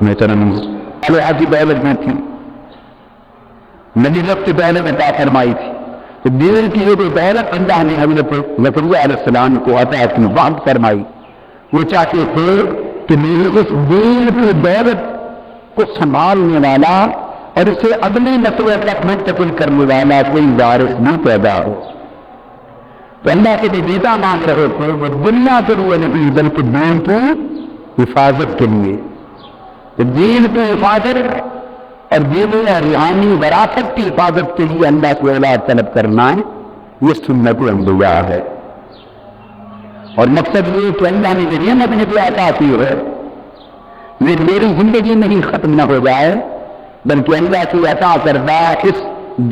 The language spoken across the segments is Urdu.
مثلا کی بیعت میں تھی، نبی وقت کی بیعت عطا فرمائی تھی، تو دین کی جو بیعت اللہ نے حضرت زکریا علیہ السلام کو عطا کی وعد فرمائی، وہ چاہتے تھے کہ میرے اس دین کی بیعت کو سنبھالنے والا اور اسے اگلی نسل تک منتقل کرنے والا کوئی وارث نہ پیدا ہو. تو اللہ کے لیے بیٹا مانگ رہے تھے، وہ دنیا کے لیے نہیں بلکہ دین کی حفاظت کے لیے. دین کی حفاظت اور دین روحانی وراثت کی حفاظت کے لیے اللہ کو اولاد طلب کرنا ہے، یہ سنت انبیاء ہے. اور مقصد یہ کہ اللہ نے جو نعمت مجھے عطا کی ہے یہ میری زندگی میں ہی ختم نہ ہو جائے، بلکہ اللہ کی عطا کردہ اس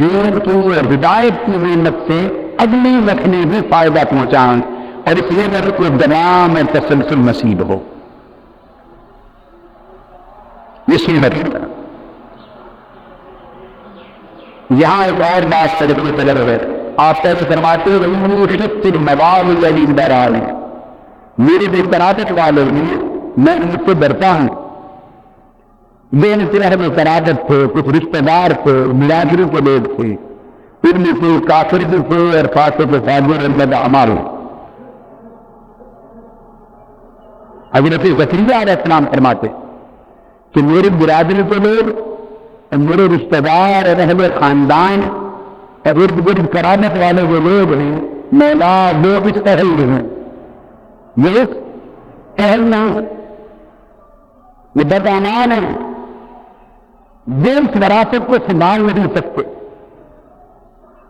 دین کی ہدایت کی نعمت سے اگلی نسل میں بھی فائدہ پہنچائیں اور اس نعمت کو دوام تسلسل نصیب ہو. یہ نعمت یہاں ایک اور بات طرف ہے، آپ کیسے فرماتے ہو میری بھی قرابت والوں نے میں ان کو ڈرتا ہوں. بے انتہا میں قرابت تھے، کچھ رشتے دار تھے، ملازموں کو لوگ تھے، پھر میں کوئی کافر بھی تھے اور فاسق کے ساتھ عمال. حضرت زکریا علیہ السلام فرماتے کہ میری برادری کے لوگ، میرے رشتے دار اور اہل خاندان اور ارد گرد قرابت والے وہ لوگ ہیں، میرا لوگ اس اہل ہیں، یہ اہل نہ یہ بدعنان ہے، دین کی وراثت کو سنبھال نہیں سکتے.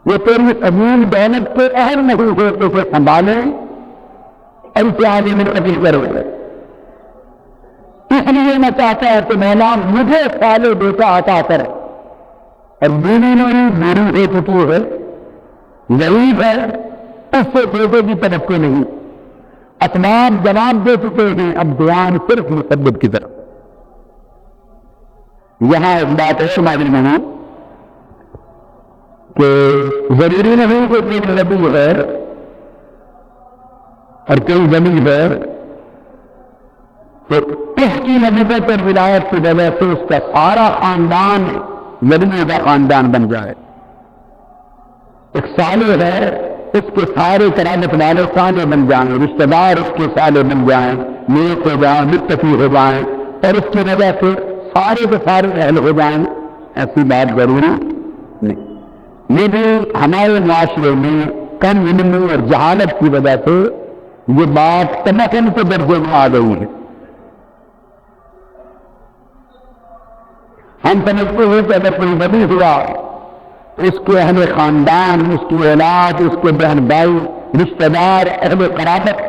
وہ تیری امین بہنت کو اہل نہیں ہوتے کو سنبھالے اور اسے آگے میں کبھی کرو. اس لیے میں چاہتا ہے کہ مولا مجھے سالے بیٹا عطا کرے، اور میری میری ایک تو ہے غریب ہے، اس سے بیٹے کی طرف کو نہیں، اسباب جواب دے چکے ہیں، اب بیان صرف مسبب کی طرف. یہاں ایک بات ہے سمجھ میں ہے کہ ضروری نہیں کہ کوئی نبی ہے اور کوئی زمین ہے تو اس کی نبوت پر ولایت کی وجہ سے اس کا سارا خاندان نبی کا خاندان بن جائے. ایک سالے ہے، اس کے سارے قرابت والے سالے بن جائیں، رشتے دار اس کے سالے بن جائیں، نیک ہو جائیں، متقی ہو جائیں، اور اس کی وجہ سے سارے کے سارے اہل ہو جائیں، ایسی بات ضروری نہیں. یہ بھی ہمارے معاشرے میں کم علم اور جہالت کی وجہ سے یہ بات تمکن کے درجے میں آ گئی ہے. ہم سمجھتے ہیں کہ اگر کوئی نبی ہوا اس کے اہل خاندان، اس کی اولاد، اس کے بہن بھائی، رشتے دار، اہل قرابت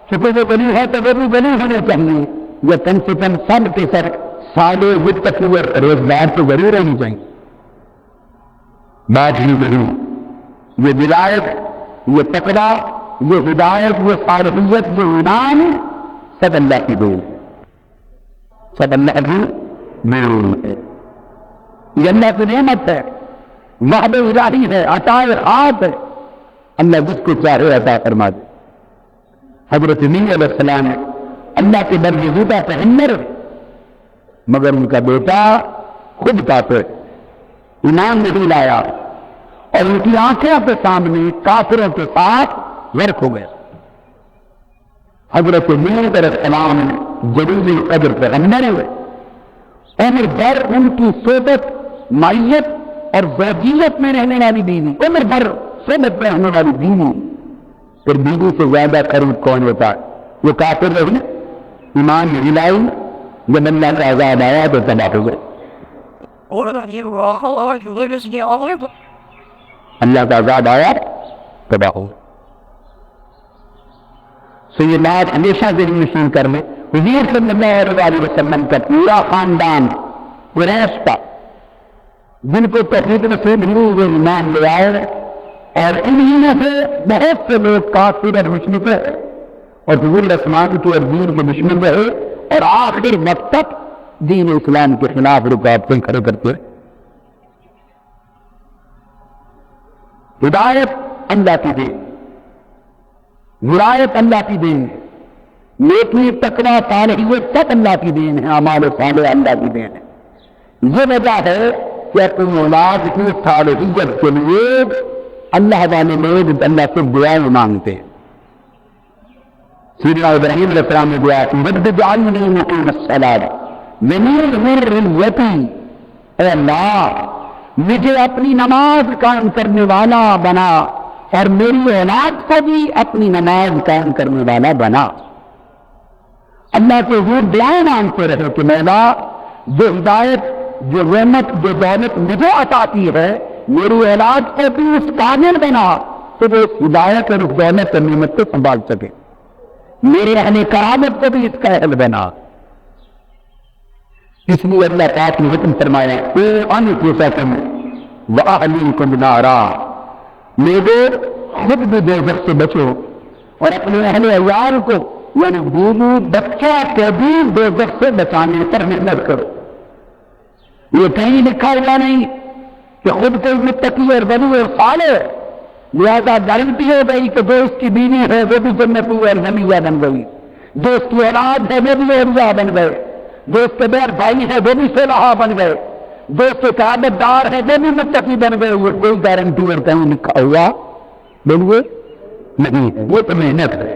چھپے بنی ہے تو وہ بھی بنے ہونے چاہیے. یہ کم سے کم سب کے سر سالے متقی اور روزگار تو ضرور رہنی چاہیے. بات ہی نہیں، یہ ولایت، یہ تقویٰ، یہ ہدایت، یہ صالحیت، یہ انعام سب اللہ کی دین، سب اللہ کی نعمت ہے. یہ اللہ کی نعمت ہے، وعد الہی ہے، عطا خاص ہے، اللہ جس کو چاہے عطا فرما دے. حضرت نوح علیہ السلام اللہ کے برگزیدہ پیغمبر مگر ان کا بیٹا خود کافر ایمان نہیں لایا اور ان کی آنکھوں کے سامنے کافروں کے ساتھ غرق ہو گیا. حضرت نوح علیہ السلام جلیل القدر پیغمبر ہوئے، عمر بھر ان کی صحبت، معیت اور زوجیت میں رہنے والی بیوی، عمر بھر صحبت میں رہنے والی بیوی، پھر بیوی سے زیادہ قریب کون ہوتا ہے؟ وہ کافر رہے، ایمان نہیں لائی، جب اللہ کا عذاب آیا تو تباہ ہو گئے. اللہ کا عذاب آیا تباہ ہو گئے. سو یہ بات ہمیشہ ذہن نشین کر لیں، حضور صلی اللہ علیہ وسلم کا پورا خاندان قریش کا جن کو توحید نصیب ہوئی وہ ایمان لے آئے، اور انہی میں سے بہت سے لوگ کافر اور مشرک رہے اور حضور اسلام کو اور دین کے دشمن رہے اور آخر وقت تک دین اسلام کے خلاف رکاوٹیں کھڑے کرتے. ہدایت اللہ کی دین، ولایت اللہ کی دین، نیکی تقویٰ صالحیت سب اللہ کی دین ہے، اعمال صالحہ اللہ کی دین ہے۔ یہ وجہ ہے کہ اپنی اولاد کی صالحیت کے لیے اللہ والے لوگ اللہ سے دعائیں مانگتے ہیں۔ سیدنا ابراہیم علیہ السلام نے دعا کی رب اجعلنی مقیم الصلاۃ ومن ذریتی، اے اللہ مجھے اپنی نماز قائم کرنے والا بنا اور میری اولاد کو بھی اپنی نماز قائم کرنے والا بنا۔ اللہ سے وہ دعائیں مانگتے رہے کہ مولا جو ہدایت، جو رحمت، جو دولت مجھے عطا کی ہے میری اولاد کو بھی اس قابل بنا تو وہ اس ہدایت اور اس دولت اور نعمت کو سنبھال سکے، میرے اہل کرامت کو بھی اس کا اہل بنا۔ اس لیے اللہ پاک نے حکم فرمایا انفسکم واہلیکم نارا، میرے خود بھی دوزخ سے بچو اور اپنے اہل عیال کو یعنی بیوی بچہ کو بھی دوزخ سے بچانے پر محنت کرو۔ یہ کہیں لکھا ہوا نہیں کہ خود کو متقی اور ولی اور صالح، لہذا گارنٹی ہو گئی کہ جو اس کی بیوی ہے وہ بھی جنتی اور نمیہ بن گئی، جو اس کی اولاد ہے وہ بھی اولیاء بن گئے، جو اس کے بیر بھائی ہے وہ بھی صالحہ بن گئے، جو اس کے قیادت دار ہے وہ بھی متقی بن گئے۔ وہ کوئی گارنٹی اور کہیں لکھا ہوا بولئے نہیں ہے، وہ تو محنت ہے،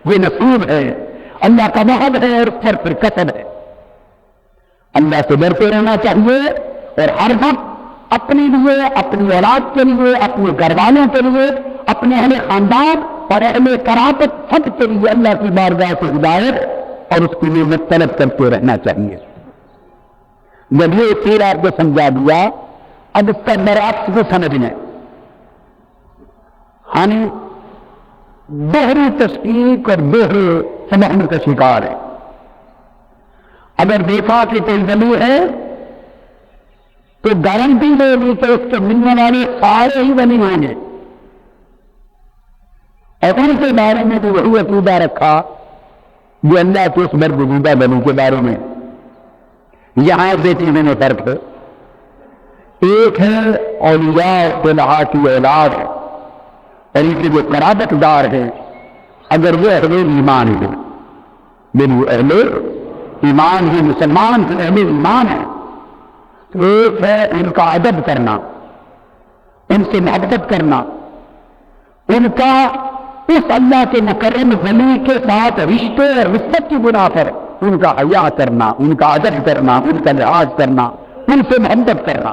وہ نصیب ہے، اللہ کا محض ہے اور پھر قسم ہے۔ اللہ سے ڈرتے رہنا چاہیے اور ہر وقت اپنے لیے، اپنی اولاد کے لیے، اپنے گھر والوں کے لیے، اپنے اہل خاندان اور اہل قرابت سب کے لیے اللہ کی بارگاہ سے ہدایت اور اس کی نعمت طلب کرتے رہنا چاہیے۔ جب یہ تیر آپ کو سمجھا دیا اب اس کا برعکس کو سمجھنا، یعنی بہری تشکیق اور بہر سمجھنے کا شکار ہے۔ اگر دیکھا کہ کوئی ولی ہے تو گارنٹی لے لی کہ اس کے ملنے والے سارے ہی ولی ہوں گے۔ ایسے کے بارے میں تو وہی عقیدہ رکھا جو اللہ کے اس برگزیدہ بنوں کے بارے میں۔ یہاں دو چیزوں میں فرق ہے، ایک ہے اولیاء صالحہ کی اولاد اور ان کے جو قرابت دار ہیں اگر وہ اہل ایمان ہیں، وہ اہل ایمان ہے، مسلمان ہیں، اہل ایمان ہیں، تو ایک ہے ان کا ادب کرنا، ان سے محبت کرنا، ان کا اس اللہ کے مکرم ولی کے ساتھ رشتے اور نسبت کی بنا پر ان کا حیا کرنا، ان کا ادب کرنا، ان کا لحاظ کرنا، ان سے محبت کرنا،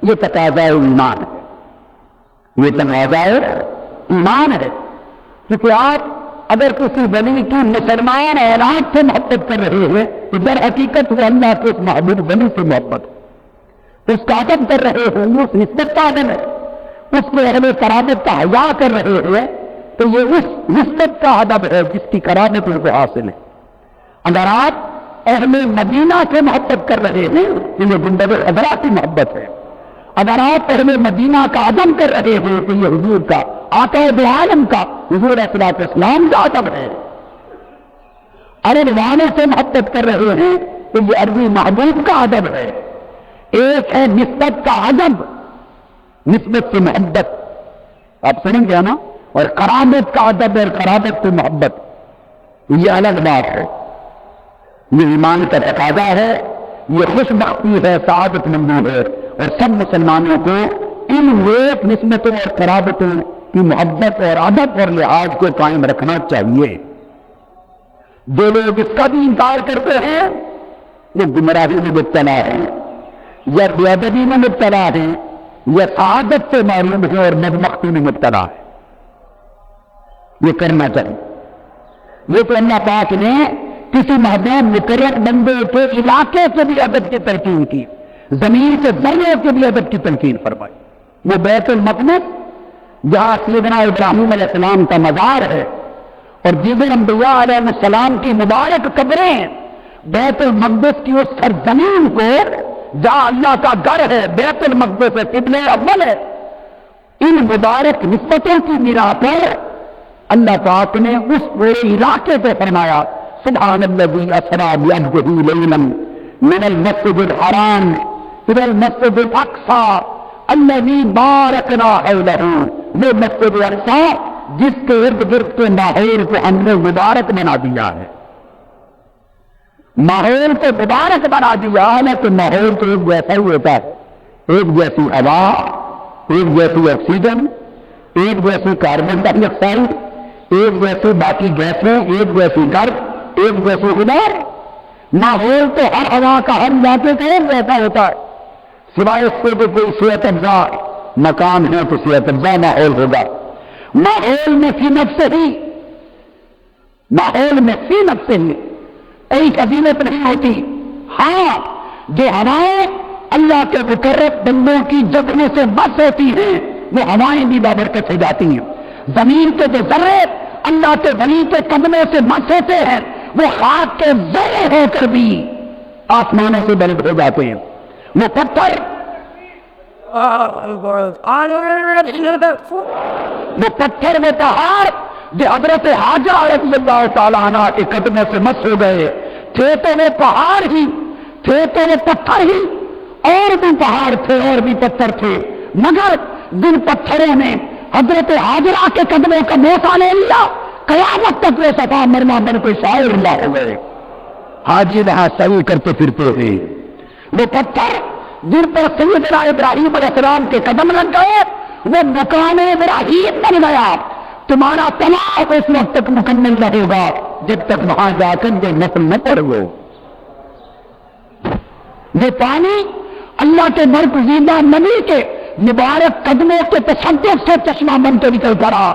یہ تقاضۂ ایمان ہے، یہ تقاضۂ ایمان ہے۔ کیونکہ آپ اگر کسی ولی کی مسلمان اولاد سے محبت کر رہے ہیں تو در حقیقت وہ اللہ کے اس محبوب ولی سے محبت ہے، اس کا ادب کر رہے ہیں، اس نسبت کا ادب ہے، اس کے اہل کرامت کا حیا کر رہے ہیں تو یہ اس نسبت کا ادب ہے جس کی کرامت ان کو حاصل ہے۔ اگر آپ اہل مدینہ سے محبت کر رہے ہیں جنہیں گنڈب حضرات کی محبت ہے، اگر آپ اہل مدینہ کا ادب کر رہے ہیں تو یہ حضور کا، آقا دو عالم کا، حضور صلی اللہ علیہ وسلم کا ادب ہے۔ عرب والے سے محبت کر رہے ہیں تو یہ عربی محبوب کا ادب ہے۔ ایک ہے نسبت کا ادب، نسبت سے محبت، آپ سمجھ گیا نا، اور قرابت کا ادب اور قرابت سے محبت یہ الگ بات ہے۔ یہ ایمان کا تقاضا ہے، یہ خوش بختی ہے، سعادت مندی ہے، اور سب مسلمانوں کو ان ایک نسبتوں اور قرابتوں کی محبت اور ادب اور لحاظ کو قائم رکھنا چاہیے۔ جو لوگ اس کا بھی انکار کرتے ہیں یہ گمراہی میں مبتلا ہیں، یا بے ادبی میں مبتلا ہیں، یا سعادت سے محروم ہیں اور بدبختی میں مبتلا ہے۔ یہ کرنا چاہیے۔ یہ تو اللہ پاک نے کسی محبوب مقرر بندے کے علاقے سے بھی ادب کی تلقین کی، زمین سے ذرے کے بھی ادب کی تلقین فرمائی۔ وہ بیت المقدس جہاں سیدنا ابراہیم علیہ السلام کا مزار ہے اور دیگر انبیاء علیہ السلام کی مبارک قبریں، بیت المقدس کی اس سرزمین کو جہاں اللہ کا گھر ہے، بیت المقدس ہے، قبلہ اول ہے، ان مبارک نسبتوں کی بنا پر اللہ پاک نے اس پورے علاقے پہ فرمایا سبحان الذی اسری بعبدہ لیلا من المسجد الحرام الى المسجد الاقصی الذی بارکنا حولہ، وہ مسجد الاقصی جس کے ارد گرد کے ماحول کو ہم نے مبارک بنا دیا ہے۔ ماحول کو مبارک بنا دیا ہے تو ماحول تو ایک جیسا ہی ہوتا ہے، ایک جیسی ہوا، ایک جیسی آکسیجن، ایک جیسی کاربن ڈائی آکسائڈ، ایک جیسے باقی گیسیں، ایک جیسی گرد، ایک جیسے ادار۔ ماحول تو ہر ہوا کا ہر علاقے کا ایک جیسا ہوتا ہے، سوائے اس سے کوئی صحت افزا مکان ہے تو صحت افزا ماحول ہوگا۔ ماحول میں فی نفسہ ہی، ماحول میں فی نفسہ ہی ایک عظیمت نہیں ہوتی۔ ہاں جو ہوائیں اللہ کے مقرب بندوں کی جگنے سے بس ہوتی ہیں وہ ہوائیں بھی بابرکت ہو جاتی ہیں۔ زمین کے جو ذرے اللہ کے ولی کے قدمے سے مس ہوتے ہیں وہ خاک کے ذرے ہو کر بھی آسمانوں سے بلند ہو جاتے ہیں۔ وہ پتھر وہ پہاڑ جو حضرت حاجرہ رضی اللہ تعالیٰ عنہ کے قدمے سے مس ہو گئے تھے تو وہ پہاڑ ہی تھے، تو وہ پتھر ہی، اور بھی پہاڑ تھے اور بھی پتھر تھے، مگر جن پتھروں نے حضرت حاجرہ کے قدموں کا بوسہ لے لیا قیامت تک وہ صفا مرنا بن کوئی شاعر اللہ ہو گئے۔ حاجی وہاں سوی کرتے پھرتے ہوئے وہ پتھر جن پر سیدنا ابراہیم علیہ السلام کے قدم لگ گئے وہ مقام ابراہیم بن گیا۔ تمہارا طلاق اس وقت تک مکمل نہ ہوگا جب تک وہاں جا کر یہ نسل نہ پڑو۔ یہ پانی اللہ کے برگزیدہ نبی کے مبارک قدموں کے تصدق سے چشمہ بن کے نکل پڑا،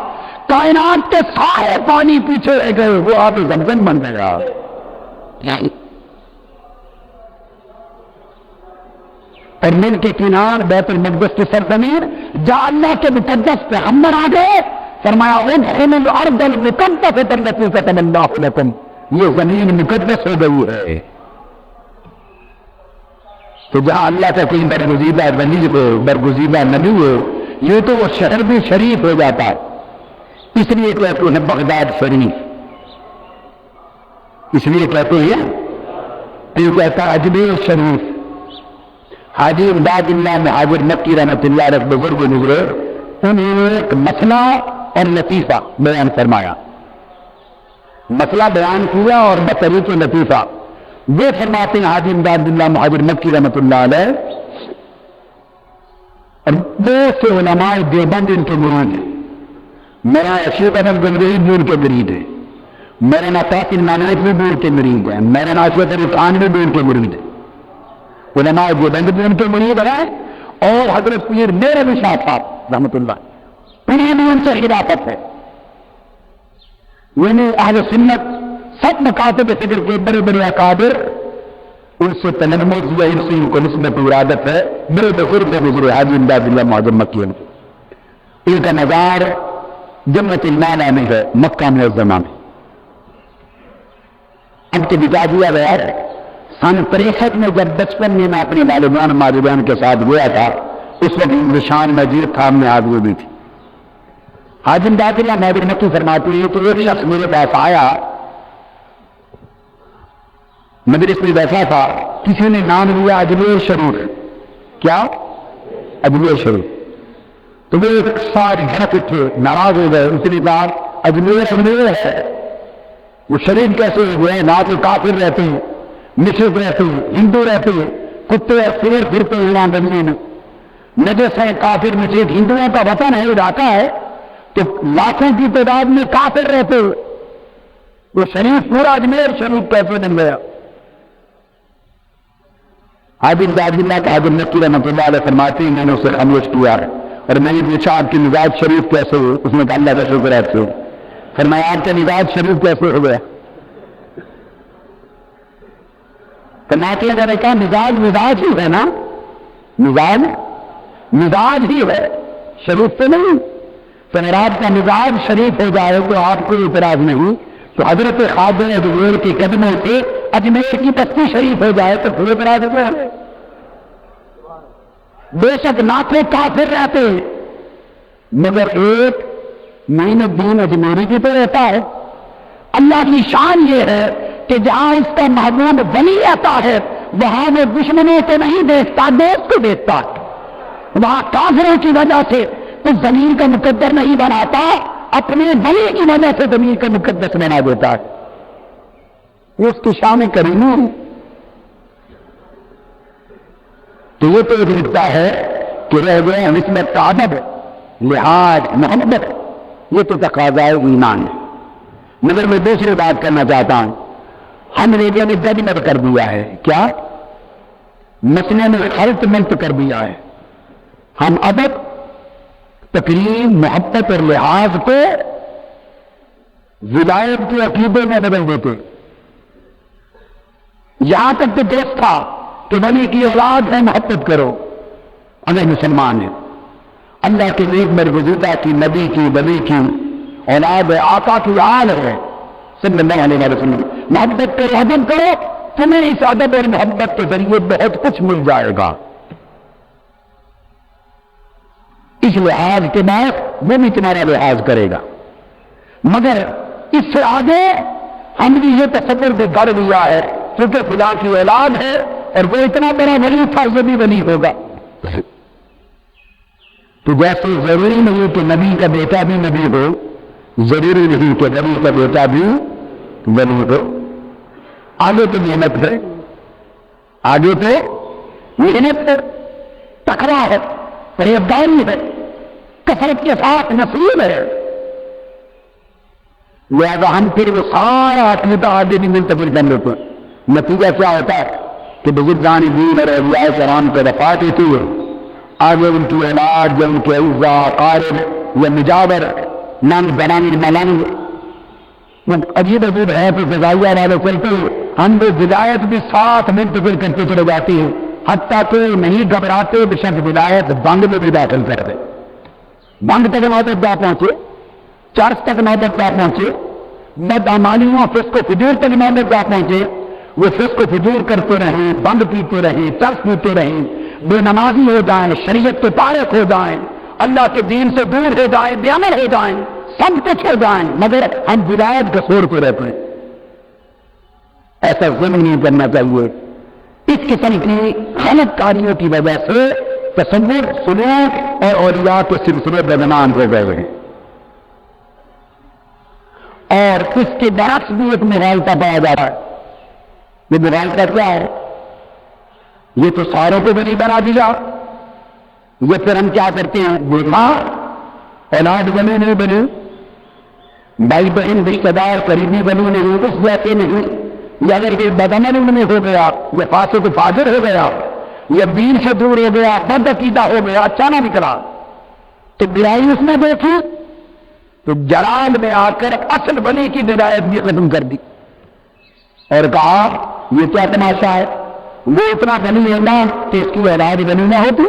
کائنات کے سارے پانی پیچھے رہ گئے، وہ آپ زمزم بن گیا۔ اور مل کے کنار بیت المقدس کی سرزمین جہاں اللہ کے مقدس پیغمبر آ گئے، فرمایا ادخلوا الارض المقدسة التي كتب الله لكم، یہ زمین مقدس ہو گئی ہے۔ تو جہاں اللہ کا کوئی برگزیدہ ولی ہو، برگزیدہ نبی ہو، یہ تو وہ شہر بھی شریف ہو جاتا ہے۔ اس لیے کہتے ہیں بغداد شریف، اس لیے کہتے ہیں یہ کہتا ہے اجمیر شریف۔ حاجی امداد اللہ میں حاضر مکی رحمۃ اللہ علیہ بزرگ نگرے انہوں نے ایک مسئلہ اور لطیفہ بیان فرمایا، مسئلہ بیان کیا اور بطریق لطیفہ وہ فرماتے ہیں حاجی امداد اللہ محاور مکی رحمۃ اللہ علیہ، بہت سے علماء دیوبند ان کے مرید ہیں، میرا اشیق احمد بنگریز بھی ان کے مرید ہے، میرے ناطق نانائف بھی ان کے مرید ہیں، میرے ناصرت علی خان بھی ان کے مرید ہیں، علماء دیوبند بھی ان کے مرید ہیں، اور حضرت پیر میرے بھی شاہ صاحب رحمۃ اللہ انہیں بھی ان سے خلافت ہے۔ انہیں اہل سنت سب مکاتب فکر کے بڑے بڑے اکابر ان سے تلمذ ہوا، ان سے ان کو نسبت ارادت ہے۔ میرے بزرگ بزرگ حاجی امداد اللہ معظم مکی ان کا مزار جنت المالا میں ہے، مکہ معظمہ میں۔ ان کے نکاح ہوا گیا ہے سن 63 میں، جب بچپن میں میں اپنے والدان ماجدان کے ساتھ گیا تھا، اس وقت نشان مجید خان میں آگ ہوئی تھی۔ حاجی امداد اللہ محبر مکی فرماتی ہے کہ ایک شخص میرے پاس آیا، مدرس میں بیٹھا تھا، کسی نے نام لیا اجمیر شریف، کیا اجمیر شریف، تو وہ ایک سارے گھر اٹھے ناراض ہو گئے، اس نے کہا اجمیر شریف ہے، وہ شریف کیسے ہوئے؟ نہ تو کافر رہتے ہیں، مشرق رہتے ہیں، ہندو رہتے ہیں، کتے پھر پھرتے ہیں یہاں زمین، نجس ہے، کافر مشرق ہندوؤں کا وطن ہے، علاقہ ہے، تو لاکھوں کی تعداد میں کافر رہتے ہوئے وہ شریف پورا اجمیر شریف کیسے بن گیا؟ حاجی امداد اللہ کا حاضر مکی رحمۃ اللہ علیہ فرماتے ہیں میں نے اسے خاموش کیا ہے اور میں نے پوچھا آپ کی مزاج شریف کیسے ہو؟ اس نے کہا اللہ کا شکر ہے تو فرمایا آپ کا مزاج شریف کیسے ہو گیا؟ فرماتے ہیں اگر کہا مزاج ہی ہے نا، مزاج ہی ہے، شریف تو نہیں۔ تو اگر آپ کا مزاج شریف ہو جائے تو آپ کو اعتراض نہیں، تو حضرت خادم حضور کی قدموں سے اجمیر کی بستی شریف ہو جائے تو پھر اعتراض ہے۔ بے شک لاکھوں کافر رہتے مگر ایک معین الدین اجمیری کی تو رہتا ہے۔ اللہ کی شان یہ ہے کہ جہاں اس کا محبوب ولی آتا ہے وہاں وہ دشمنوں کو نہیں دیکھتا، دوست کو دیکھتا ہے۔ وہاں کافروں کی وجہ سے اس زمین کا مقدر نہیں بناتا، اپنے ولی کی وجہ سے زمین کا مقدس بنا دیتا ہے۔ یہ اس کی شان کریمی ہے. تو یہ تو ایک رشتہ ہے کہ رہ گئے ہم اس میں ادب لحاظ محبت، یہ تو تقاضۂ ایمان ہے. مگر میں دوسری بات کرنا چاہتا ہوں، ہم ریڈیو نے ججمنٹ کر دیا ہے، کیا مسئلے میں خلطمنٹ کر دیا ہے. ہم ادب تقریب محبت اور لحاظ کو ولایت کے عقیدے میں بدل دیتے. یہاں تک تو درست تھا کہ ولی کی اولاد ہے محبت کرو اگر مسلمان ہے، اللہ کے نیک برگزیدہ کی نبی کی ولی کی اولاد ہے، آقا کی آل ہے صلی اللہ علیہ وسلم، محبت کرو ادب کرو، تمہیں اس ادب اور محبت کے ذریعے بہت کچھ مل جائے گا. اس لحاظ کے بعد وہ بھی تمہارا لحاظ کرے گا. مگر اس سے آگے ہم نے یہ تصور بھی کر لیا ہے کیونکہ خدا کی اولاد ہے اور وہ اتنا بڑا ولی تھا وہ بھی ولی ہوگا. تو ویسے ضروری نہیں کہ نبی کا بیٹا بھی نبی ہو، ضروری نہیں کہ نبی کا بیٹا بھی ولی ہو. آگے تو محنت ہے، آگے تو محنت ہے، تقویٰ ہے، پرہیزگاری ہے، کثرت کے ساتھ نصیب ہے. لہذا ہم پھر وہ سارا عقیدہ آگے نہیں منتقل کر لیتے. نتیجہ کیا ہوتا ہے کہ بزرگان دین اور اولیاء کرام کو وفات ہوتی ہے، آگے ان کی علاج یا ان کے عزا قارب یا مجاور نام بنانی ملانی عجیب عجیب ہے. پھر فضائیہ والے چلتے ہم وہ ہدایت بھی ساتھ منتقل کرتے چلے جاتی ہے، حتیٰ کہ نہیں گھبراتے بشک ہدایت بنگ میں بھی داخل کر دے. بنگ تک نوبت جا پہنچے، چرچ تک نوبت جا پہنچے، بدعمالیوں فسق و فجور تک نوبت جا پہنچے. وہ فسق و فجور کرتے رہیں، بنگ پیتے رہیں، چرچ پیتے رہیں، بے نمازی ہو جائیں، شریعت کے تارک ہو جائیں، اللہ کے دین سے دور ہو جائیں، بے عمل ہو جائیں، سب کچھ ہو جائیں، مگر ہم ہدایت کے شور پہ رہتے ہیں. ایسا ظلم نہیں کرنا چاہیے. اس قسم کی غلط کاریوں کی وجہ سے تصور سلوک اور اولیاء کے سلسلے بدنام ہو گئے ہیں. اور اس کے برعکس بھی ایک مغالطہ پایا جا رہا ہے. یہ مغالطہ کیا ہے؟ یہ تو ساروں کو بنی بنا دیا. یہ پھر ہم کیا کرتے ہیں؟ دیکھا اولاد بنے نہیں بنے، بھائی بہن رشتے دار قریبی بنے نہیں، اس جیسے نہیں. یا اگر یہ بدعمل میں ہو گیا، یہ فاسق و فاجر ہو گیا، یہ دین سے دور ہو گیا، بد عقیدہ ہو گیا، اچھا نہ نکلا، تو برائی اس نے دیکھی تو جلال میں آ کر اصل بنی کی ہدایت بھی ختم کر دی اور کہا یہ کیا تماشا ہے؟ وہ اتنا غنی ہے نا کہ اس کی اولاد بنی نہ ہوتی،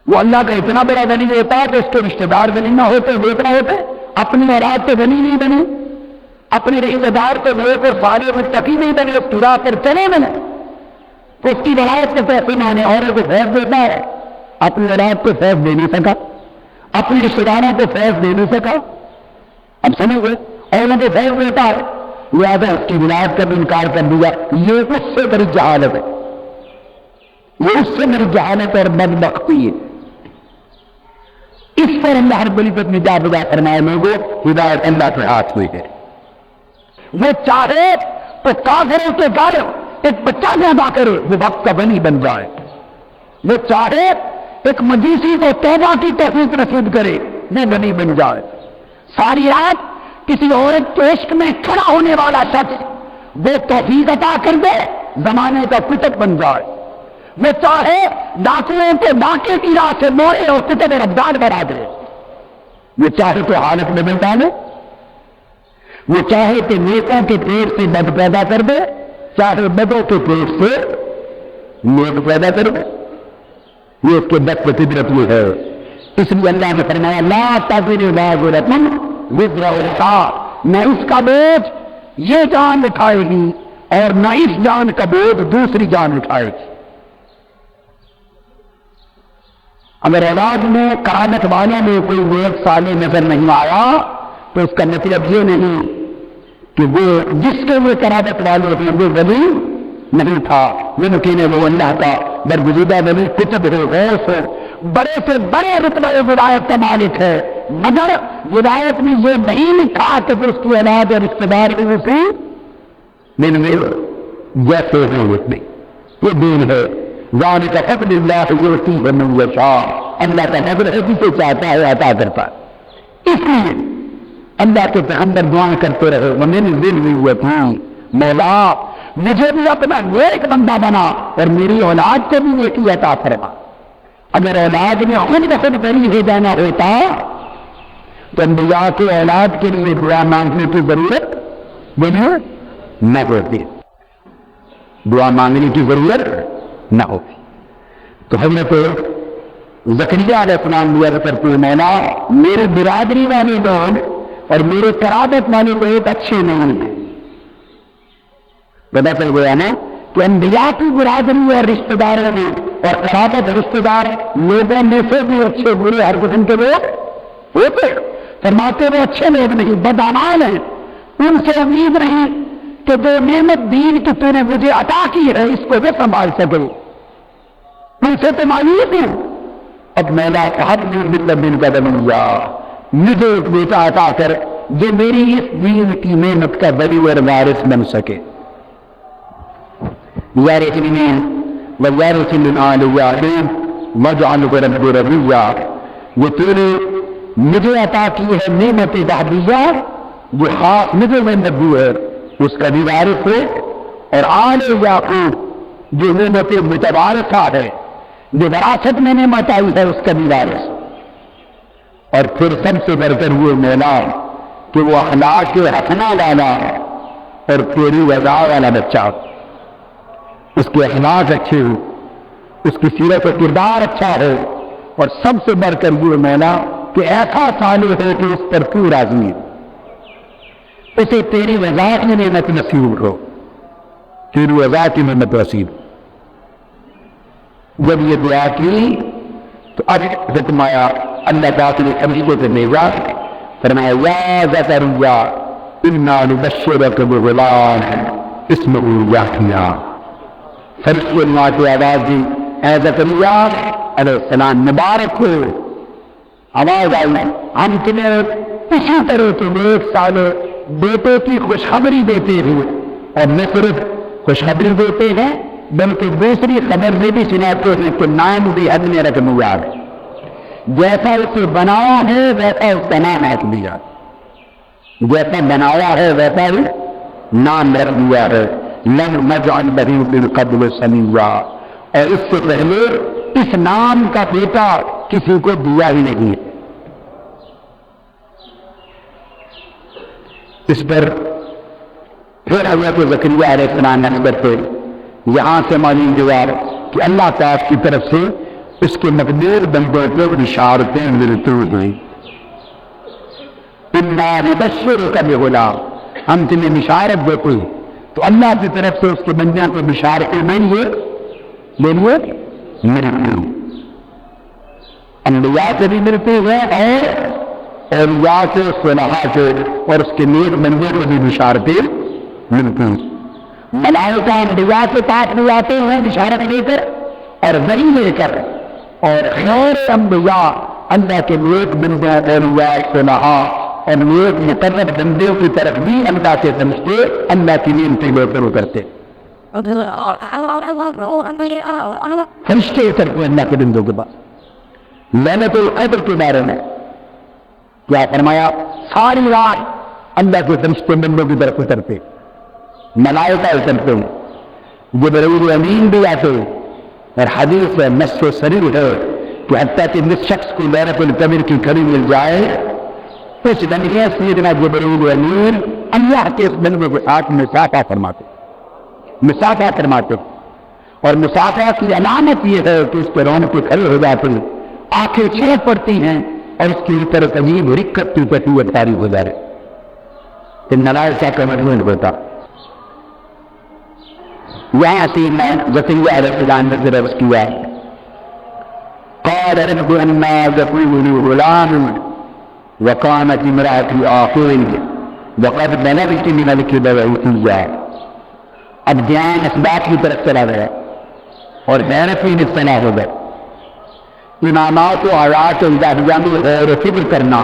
وہ اللہ کا اتنا بڑا غنی ہوتا ہے کہ اس کے رشتے دار غنی نہ ہوتے، وہ اتنا ہوتے، اپنی اولاد تو غنی نہیں بنے، اپنے رشتے دار تو میرے کو سارے متقی نہیں بنے، پورا کر چلے بنے، تو اس کی ولایت کے پیسے مانے اور کو فیض دیتا ہے، اپنی ولایت کو فیض دے نہیں سکا، اپنی رشتے داروں کو فیض دے نہیں سکا. ہم سمجھ گئے اور ان کو فیض دیتا ہے، لہٰذا اس کی ولایت کا بھی انکار کر دیا. یہ اس سے بڑی جہالت ہے، یہ اس سے بڑی جہالت اور بدبختی ہے. اس پر اللہ رب العزت نے جا بجا فرمایا لوگوں ہدایت اللہ کے ہاتھ میں ہے. وہ چاہے تو کافروں کے گھر ایک بچہ پیدا کرے وہ وقت کا غنی بن جائے، وہ چاہے ایک مجوسی کو توبہ کی توفیق نصیب کرے وہ غنی بن جائے. ساری رات کسی عورت کے عشق میں کھڑا ہونے والا شخص وہ توفیق عطا کر دے زمانے کا کتب بن جائے. وہ چاہے ڈاکوؤں کے ڈاکے کی راہ سے موڑے اور کتب رفتار بنا دے، وہ چاہے تو حالت میں ملتا ہے، وہ چاہے کہ نیکوں کے پیٹ سے بد پیدا کر دے، چاہے بدوں کے پیٹ سے نیک پیدا کر دے. یہ اس کے بد فطرت یہ ہے. اس لیے اللہ نے فرمایا لا تزر وازرۃ وزر اخرى، نہ اس کا بوجھ یہ جان اٹھائے گی اور نہ اس جان کا بوجھ دوسری جان اٹھائے گی. اگر اولاد میں کرامت والے میں کوئی نیک صالح نظر نہیں آیا تو اس کا مطلب یہ نہیں کہ وہ جس کے وہ کرامت والے تھے وہ ولی نہیں تھا، ممکن ہے وہ اللہ کا برگزیدہ ولی کتب ہو غوث بڑے سے بڑے رتبہ ولایت کا مالک ہے، مگر ولایت میں یہ نہیں لکھا کہ پھر اس کی اولاد اور رشتے دار بھی اسی من غير جسر وثني يدين ہے ذلك فضل اللہ یؤتیہ من یشاء، اللہ کا فضل ہے جسے چاہتا ہے عطا کرتا ہے. اس لیے اللہ کے پیغمبر دعا کرتے رہے ومن ذریتی، مولا مجھے بھی اپنا نیک بندہ بنا اور میری اولاد کو بھی نیکی عطا فرما. اگر اولاد میں خود بخود بری ہو جانا ہوتا تو انبیاء کی اولاد کے لیے دعا مانگنے کی ضرورت نہ ہوتی، دعا مانگنے کی ضرورت نہ ہوتی. تو حضرت زکریا علیہ السلام دعا کرتے مولا میرے برادری والے لوگ اور میرے قرابت والے لوگ اچھے نہیں ہیں. پتہ چل گیا نا کہ انبیاء کی برادری اور رشتہ داروں میں اور قرابت رشتہ دار لوگوں میں سے بھی اچھے برے ہر قسم کے لوگ ہوتے، فرماتے وہ اچھے لوگ نہیں، بدعنان ہیں. ان سے امید نہیں کہ جو نعمت دین کی تو نے مجھے عطا کی ہے اس کو بھی سنبھال سکوں، ان سے تو مایوس ہیں. اب میں نے کہا مجھے ایک بیٹا عطا کر جو میری اس دین کی نعمت کا ولی اور وارث بن سکے. وارثنی ووارث من آل یعقوب واجعله رب رضیا، وہ تو نے مجھے عطا کی ہے نعمت دہدیہ جو خاص مجھے میں نبو ہے اس کا بھی وارث ہے، اور آل یعقوب جو نعمت متوارثہ ہے جو وراثت میں نعمت آئی ہے اس کا بھی وارث. اور پھر سب سے بڑھ کر ہوئے مولا کہ وہ اخلاق کے حسنہ والا اور تیری رضا والا بچہ، اس کے اخلاق اچھے ہو، اس کی سیرت و کردار اچھا ہے، اور سب سے بڑھ کر ہوئے مولا کہ ایسا صالح ہے کہ اس پر تو راضی ہے، اسے تیری رضا کی نعمت نصیب ہو، تیری رضا کی نعمت نصیب. جب یہ دعا کی تو اب فرمایا اللہ تعالی نے ابھی کو بھیجا، فرمایا یا زکریا انا نبشرک بغلام اسمہ یحییٰ. فرشتوں نے اللہ کی آواز دی اے زکریا علیہ السلام مبارک ہو، آواز آئی ہم تمہیں اسی طرح تم ایک سال بیٹے کی خوشخبری دیتے ہوئے، اور نہ صرف خوشخبری دیتے ہیں بلکہ دوسری خبر میں بھی سناتے ہیں کہ نام بھی حد میں رقم ہوا ہے، جیسا اسے بنایا ہے ویسا اس کا نام رکھ دیا، جیسا بنایا ہے ویسا ہی نام رکھ دیا ہے. لم نجعل له من قبل سميا، اور اس سے پہلے اس نام کا بیٹا کسی کو دیا ہی نہیں. اس پر پھر حضرت زکریا علیہ السلام نسبت پہ یہاں سے معلوم ہوا کہ اللہ تعالیٰ کی طرف سے اس کے مقدور بندوں کو بشارتیں ملتی ہوئی. انا نبشرک بغلام، ہم تمہیں بشارت دیتے تو اللہ کی طرف سے اس کے بندیاں کو بشارتیں نہیں ہوئے لینوے ملتی، انبیاء سے بھی ملتے ہوئے اور اولیاء سے صلحاء سے اور اس کے نیک بندے کو بھی بشارتیں ملتی ہیں. ملائکہ انبیاء کے پاس بھی آتے ہیں بشارت لے کر اور وحی لے کر، اور خیر انبیاء اللہ کے نیک بندے اولیاء صلحاء اور نیک مقرب بندوں کی طرف بھی اللہ سے سمجھتے اللہ کی نعمتیں بہتر کرتے. فرشتے اترتے اللہ کے بندوں کے پاس. لعنت القدر کے بارے میں کیا فرمایا؟ ساری رات اللہ کے سمجھتے بندوں کی طرف اترتے، ملائکہ اترتے ہیں، جبرائیل امین بھی آتے ہیں، اور حدیث میں نص و صریح ہے کہ حتیٰ کہ جس شخص کو لعنت القدر کی کڑی مل جائے اس دن کے سیدنا جبرائیل امین اللہ کے اس بندے کو ساتھ مسافہ فرماتے، مسافہ فرماتے. اور مسافہ کی علامت یہ ہے کہ اس پر رونق کھڑے ہو جاتے ہیں، آنکھیں چمک پڑتی ہیں اور اس کی طرف عجیب رکت کی قوت طاری ہو جائے. ان ملائکہ کا مجموعہ ہوتا یہاں سیدنا زکریا علیہ السلام نے ذرا اس کیا قال رب انا يكون لي غلام وقامت امرأتي عاقرا وقد بلغت من الكبر عتيا. اب دھیان اس بات کی طرف چلا گیا اور حیرت ہی مبتلا ہو گئے. امامات و آیات الہیہ میں غور و فکر کرنا،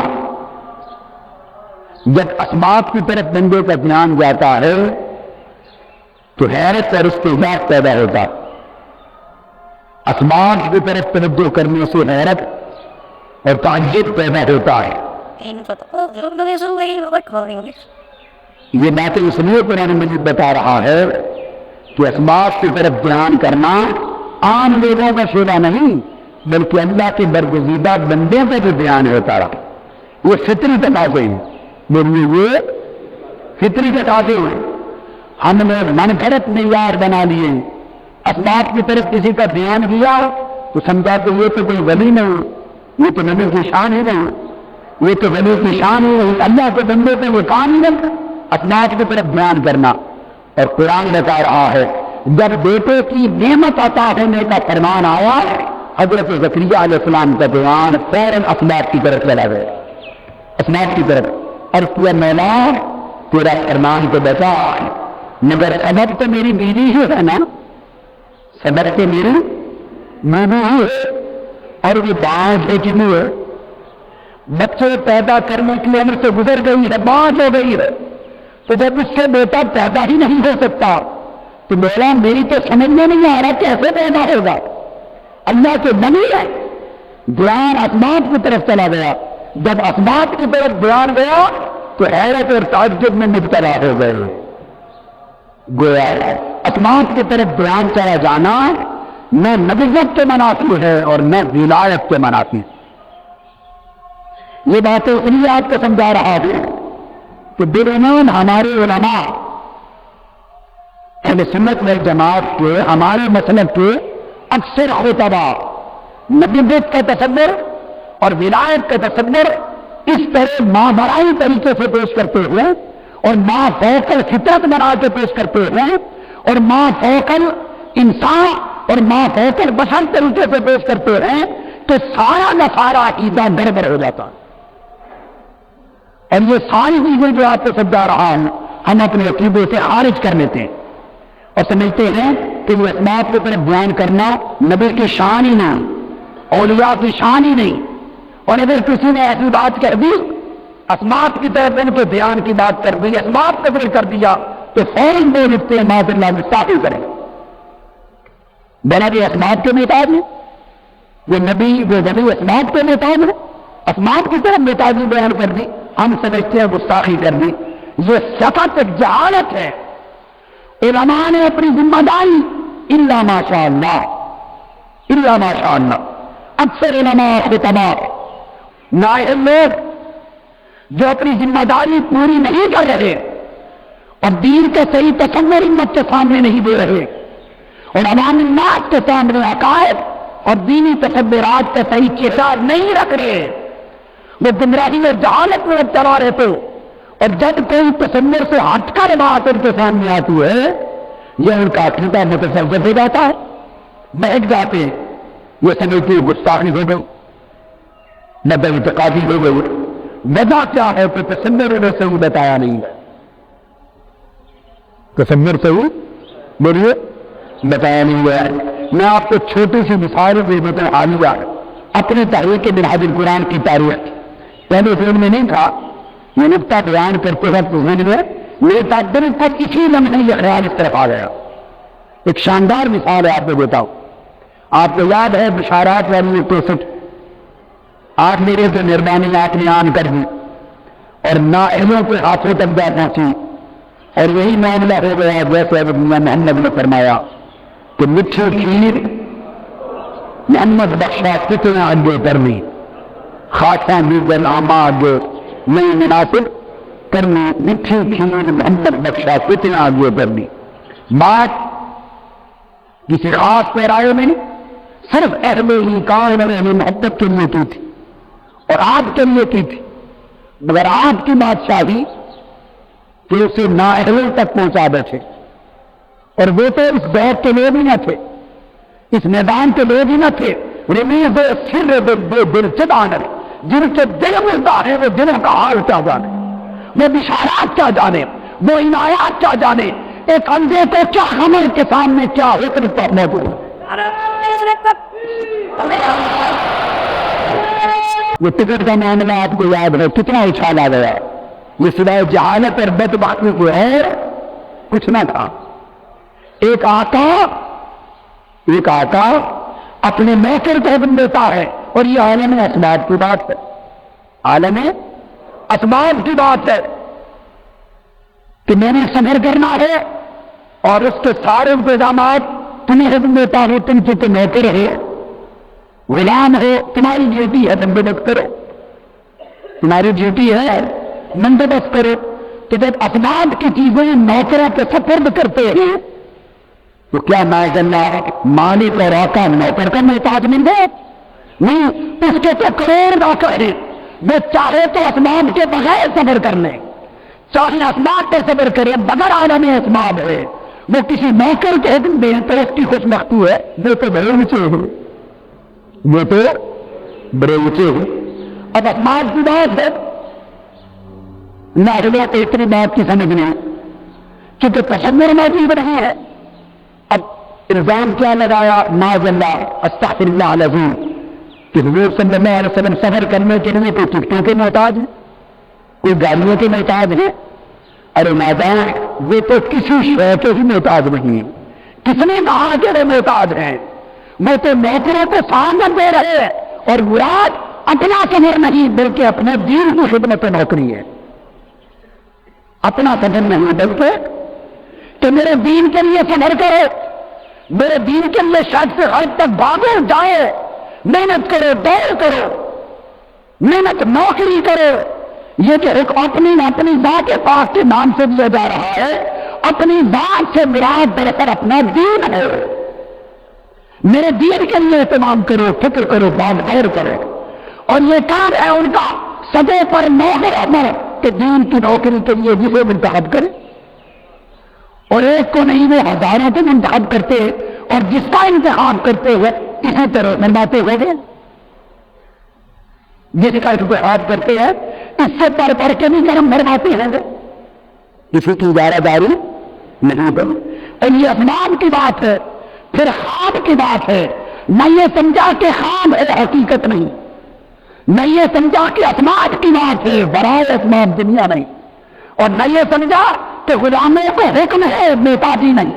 جب اسباب کی طرف بندے کا دھیان جاتا ہے تو حیرت اور استعجاب پیدا ہوتا، اسمان کی طرف توجہ کرنے سے حیرت اور تعجب پیدا ہوتا ہے۔ یہ باتیں اس لیے قرآن مجید بتا رہا ہے کہ اسباب کی طرف بیان کرنا عام لوگوں کا شعبہ نہیں، بلکہ اللہ کے برگزیدہ بندے پہ بھی بیان ہوتا رہا۔ وہ فطری تقاضے ہیں، وہ فطری تقاضے ہیں۔ ہم نے من گھڑت معیار بنا لیے، اسباب کی طرف کسی کا بیان کیا تو سمجھا کہ یہ تو کوئی ولی نہیں، یہ تو نبی کی شان ہی نہیں، یہ تو ولی کی شان ہی نہیں، اللہ کے بندے پہ وہ کام نہیں اسباب کی طرف بیان کرنا۔ اور قرآن بتا رہا ہے جب بیٹے کی نعمت عطا ہونے کا فرمان آیا، حضرت زکریا علیہ السلام کا بیان فوراً اسباب کی طرف چلا گیا، اسباب کی طرف۔ اور کیا مولا تیرا فرمان تو بتا، مگر سبب تو میری بیوی ہی ہے نا، سبب تو میری بیوی ہی ہے، اور وہ بانج ہے کہ بچے پیدا کرنے کے لیے عمر سے گزر گئی ہے، بانج ہو گئی ہے، تو جب اس سے بیٹا پیدا ہی نہیں ہو سکتا تو مولا میری تو سمجھ میں نہیں آ رہا کیسے پیدا ہوگا۔ اللہ سے بنی ہے، بیان اسباب کی طرف چلا گیا۔ جب اسباب کی طرف بیان گیا تو حیرت اور تعجب میں مبتلا ہو گئے۔ گویا اسباب کی طرف بیان چلا جانا نہ نبوت کے مناسب ہے اور نہ ولایت کے مناسب۔ یہ باتیں اس لیے آپ کو سمجھا رہا ہوں کہ بالعموم ہمارے علماء اہل سنت والجماعت کے، ہمارے مسلک کے اکثر خطبہ نبوت کا تصور اور ولایت کا تصور اس طرح ماورائی طریقے سے پیش کرتے ہوئے اور ما فوقل فطرت بنا کے پیش کرتے ہوئے اور ما فوقل انسان اور ما فوقل بشر طریقے سے پیش کرتے ہیں تو سارا نہ سارا عقیدہ گڑبڑ ہو جاتا ہے۔ اور یہ ساری چیزیں جو آپ کو سمجھا رہا ہوں ہم اپنے عقیدے سے خارج کر لیتے ہیں اور سمجھتے ہیں کہ وہ اسباب کے اوپر بیان کرنا نبی کی شان ہی نہیں، اولیاء کی شان ہی نہیں۔ اور اگر کسی نے ایسی بات کر دی، اسباب کی طرف ان کے بیان کی بات کر دی، اسباب کا ذکر کر دیا تو فوراً وہ لکھتے ہیں معاذ اللہ مستعفی کریں بنا بھی اسباب کے محتاج ہیں، وہ نبی وہ نبی اسباب کے محتاج ہیں، اسباب کی طرف محتاجی بیان کر دی، ہم سمجھتے ہیں گستاخی کر دی۔ یہ سخت جہالت ہے۔ علماء نے اپنی ذمہ داری الا ماشاء اللہ، الا ماشاء اللہ، اکثر علماء خطباء نائب لوگ جو اپنی ذمہ داری پوری نہیں کر رہے اور دین کے صحیح تصور امت کے سامنے نہیں دے رہے اور عوام الناس کے سامنے عقائد اور دینی تصورات کا صحیح کردار نہیں رکھ رہے، وہ گمراہی اور جہالت میں چلا رہے تھے۔ اور جب کوئی تصور سے ہٹ کر بات ان کے سامنے آتی ہے یہ ان کا عقیدہ متصور ہو جاتا ہے، بہک جاتے ہیں، وہ سمجھتے گستاخی ہو گئی، نبی اعتقادی ہو گئی۔ وجہ کیا ہے تو تصور سے وہ بتایا نہیں ہے، تصور سے وہ بولیے بتایا نہیں ہوا ہے۔ میں آپ کو چھوٹی سی مثال بھی بتا دوں اپنے تحریک منہاج القرآن کی تاریخ۔ پہلے فلم میں نہیں تھا، یہ نقطہ بیان کرتے وقت میرے پاس بالکل اسی لمحے یہ خیال اس طرف آ گیا۔ ایک شاندار مثال ہے آپ کو بتاؤں۔ آپ کو یاد ہے بشارات والی 63 آج میرے سے مہربانی آپ نے عام کر دی اور نائبوں کے ہاتھوں تک بات پہنچی اور یہی معاملہ ہو گیا جیسے محمد نے فرمایا کہ مٹھی کھیر محمد بخشا کتنا آگے کرنی، خاصا بھی آماد نہیں مناسب کرنی، مٹھی کھیر محمد بخشا کتنا آگے کرنی۔ بات کسی خاص پیرائے میں نہیں، صرف اہل ایمان اور اہل محبت کے لیے کی تھی اور آپ کے لیے کی تھی، مگر آپ کی بادشاہی کہ اسے نااہل تک پہنچا بیٹھے اور وہ تو اس دور کے لوگ ہی نہ تھے، اس میدان کے لوگ ہی نہ تھے۔ رمیز سر دل چدانر جن کے دل ملتا ہے وہ دل کا حال کیا جانے، وہ بشارات کیا جانے، وہ عنایات کیا جانے، ایک اندھے کو کیا خمر کے سامنے کیا حکم پڑھنے کو۔ وہ ٹکٹ کا معاملہ آپ کو یاد ہے کتنا اچھالا گیا، یہ سوائے جہالت اور بدبختی کو ہے کچھ نہ تھا۔ ایک آقا اپنے نوکر کو حکم دیتا ہے، اور یہ عالم اسباب کی بات ہے، عالم اسباب کی بات ہے کہ میں نے سفر کرنا ہے اور اس کے سارے انتظامات تمہیں حکم دیتا ہے، تم سے تو نوکر ہے، غلام ہو، تمہاری ڈیوٹی ہے بندوبست کرو، تمہاری ڈیوٹی ہے بندوبست کرو۔ کہ جب اسباب کی چیزیں نوکروں کے سپرد کرتے ہیں تو کیا مالک اور آقا نوکر کا محتاج نہیں ہے؟ نہیں، اس کے تو کروڑ نوکر ہیں، وہ چاہے تو اسباب کے بغیر صبر کر لیں، چاہے اسباب پہ صبر کرے بغیر عالم اسباب ہے، وہ کسی نوکر کے حکم دیں تو اس کی خوش مختو ہے، وہ تو بڑے اونچے ہو، وہ تو بڑے اونچے ہو۔ اب اسباب کی بات ہے، ناحلیت اتنی بات کی سمجھنا کیونکہ تصور موجود نہیں ہے۔ اب الزام کیا لگایا، معاذ اللہ استغفر اللہ العظیم، کہ حضور صلی اللہ علیہ وسلم سفر کرنے کے لیے کوئی ٹکٹوں کے محتاج ہیں، کوئی گاڑیوں کے محتاج ہیں؟ ارے میدان وہ تو کسی شے کے ہی محتاج نہیں ہے، کس نے کہا کہ وہ محتاج ہیں؟ وہ تو نوکروں کو سامنے دے رہے ہیں، اور مراد اپنا سفر نہیں بلکہ اپنے دین کی خدمت نوکری ہے، اپنا سفر نہیں بلکہ کہ میرے دین کے لیے سفر کرو، میرے دین کے لیے شاید سے حد تک بھاگو جائے، محنت کرو، دوڑ کرو، محنت نوکری کرو، یہ جو ایک اپنی ذات پاک کے نام سے دیا جا رہا ہے، اپنی ذات سے مراد بہتر اپنا دین ہے، میرے دین کے لیے اہتمام کرو، فکر کرو، بات غیر کرو، اور یہ کام ہے ان کا سدے پر نوکر امر کہ دین کی نوکری کے لیے جسے منتخب کرے، اور ایک کو نہیں وہ ہزاروں کو منتخب کرتے ہیں، اور جس کا انتخاب کرتے ہوئے اسی طرح منواتے ہوئے گئے، جس کا انتخاب کرتے ہیں اس سے پڑھ کے بھی گرم مرواتے ہیں، کسی کی اجارہ داری نہیں کرو۔ اور یہ اسباب کی بات ہے، پھر خواب کی بات ہے، نہ یہ سمجھا کہ خواب ہے حقیقت نہیں، نہ یہ سمجھا کہ اسباب کی بات ہے برائے اسباب دنیا نہیں، اور نہ یہ سمجھا کہ غلاموں کو حکم ہے محتاجی نہیں،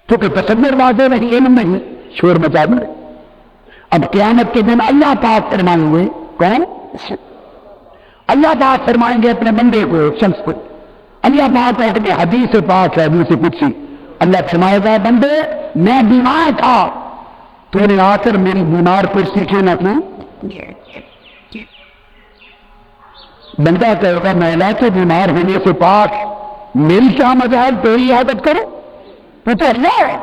کیونکہ تصور واضح نہیں، علم نہیں، شور مچا دیں۔ اب قیامت کے دن اللہ پاک فرمائیں گے، کون؟ اللہ پاک فرمائیں گے اپنے بندے کو، شخص کو، اللہ پاک اپنے حدیث پاک ہے منہ سے پوچھی، اللہ فرمائے گا بندے میں بیمار تھا، تو نے آ کر میری بیمار کرسی کیوں نہ اپنا؟ بندہ کہے گا میں اللہ سے بیمار ہونے سے پاک، میری کیا مجال تو ہی عادت کرے، تو اللہ ہے۔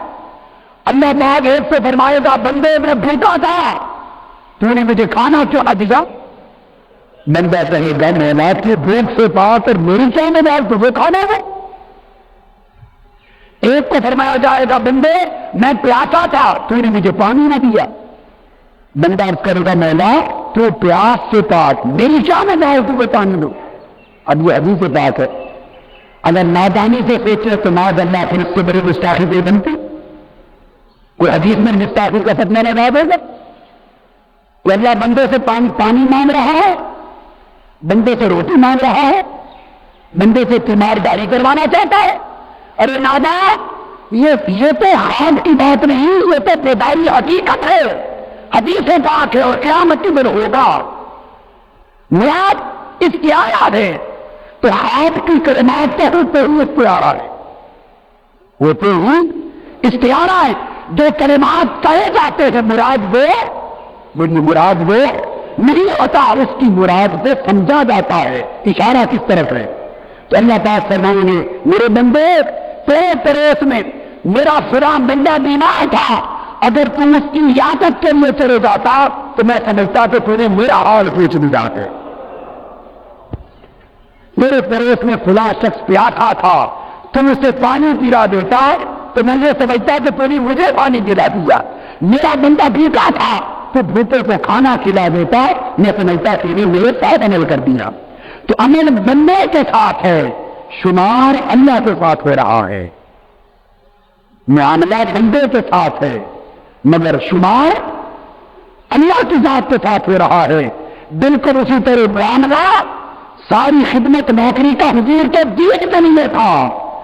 اللہ پاک ایک سے فرمائے گا بندے میں بھوکا تھا، تو نے مجھے کھانا کیوں نہ دیا؟ بندہ کہے گا میں اللہ سے بھوک سے پاک اور میری کیا مجال تو وہ کھانے میں۔ ایک کو فرمایا جائے گا بندے میں پیاسا تھا، تو نے مجھے پانی نہ دیا۔ بندہ کرے گا میں اللہ تو پیاس سے پاک، میری کیا مجال تو وہ پانی دو۔ اب وہ حدیث سے پاک ہے، اگر نادانی سے سوچے تو معاذ اللہ پھر اس سے بڑے گستاخی دے بنتے، کوئی حدیث میں گستاخی کا فتنہ نہیں رہا گا، کوئی اللہ بندے سے پانی مانگ رہا ہے، بندے سے روٹی مانگ رہا ہے، بندے سے تیمارداری کروانا چاہتا ہے۔ ارے نادا یہ تو حال کی بات نہیں، یہ تو بیداری حقیقت ہے، حدیث پاک ہے، اور قیامت کے دن ہوگا۔ مراد اس کی آیات ہے، تو آپ کی کلمات تو ہوتے ہوئے استعارہ ہے، ہوتے ہوئے استعارہ ہے، جو کلمات کہے جاتے ہیں مراد وہ نہیں ہوتا، اس کی مراد سے سمجھا جاتا ہے اشارہ کس طرف ہے۔ تو اللہ پاک فرمائیں گے میرے بندے تیرے پریس میں میرا فلاں بندہ بیمار تھا، اگر تم اس کی عیادت کے لیے چلے جاتا تو میں سمجھتا کہ تمہیں میرا حال پوچھ نہیں جاتے۔ میرے پریس میں فلاں شخص پیاسا تھا، تم اسے پانی پلا دیتا تو میں یہ سمجھتا کہ تم نے مجھے پانی پلا دیا۔ میرا بندہ بھوکا تھا تو بھوکے کو کھانا کھلا دیتا، میں سمجھتا کہ میرے ساتھ عمل کر دیا۔ تو عمل بندے کے ساتھ ہے، شمار اللہ کے ساتھ ہو رہا ہے، معاملہ بندے کے ساتھ ہے مگر شمار اللہ کی ذات کے ساتھ ہو رہا ہے۔ بالکل اسی طرح معاملہ ساری خدمت نوکری کا حضور کے دین کے لیے تھا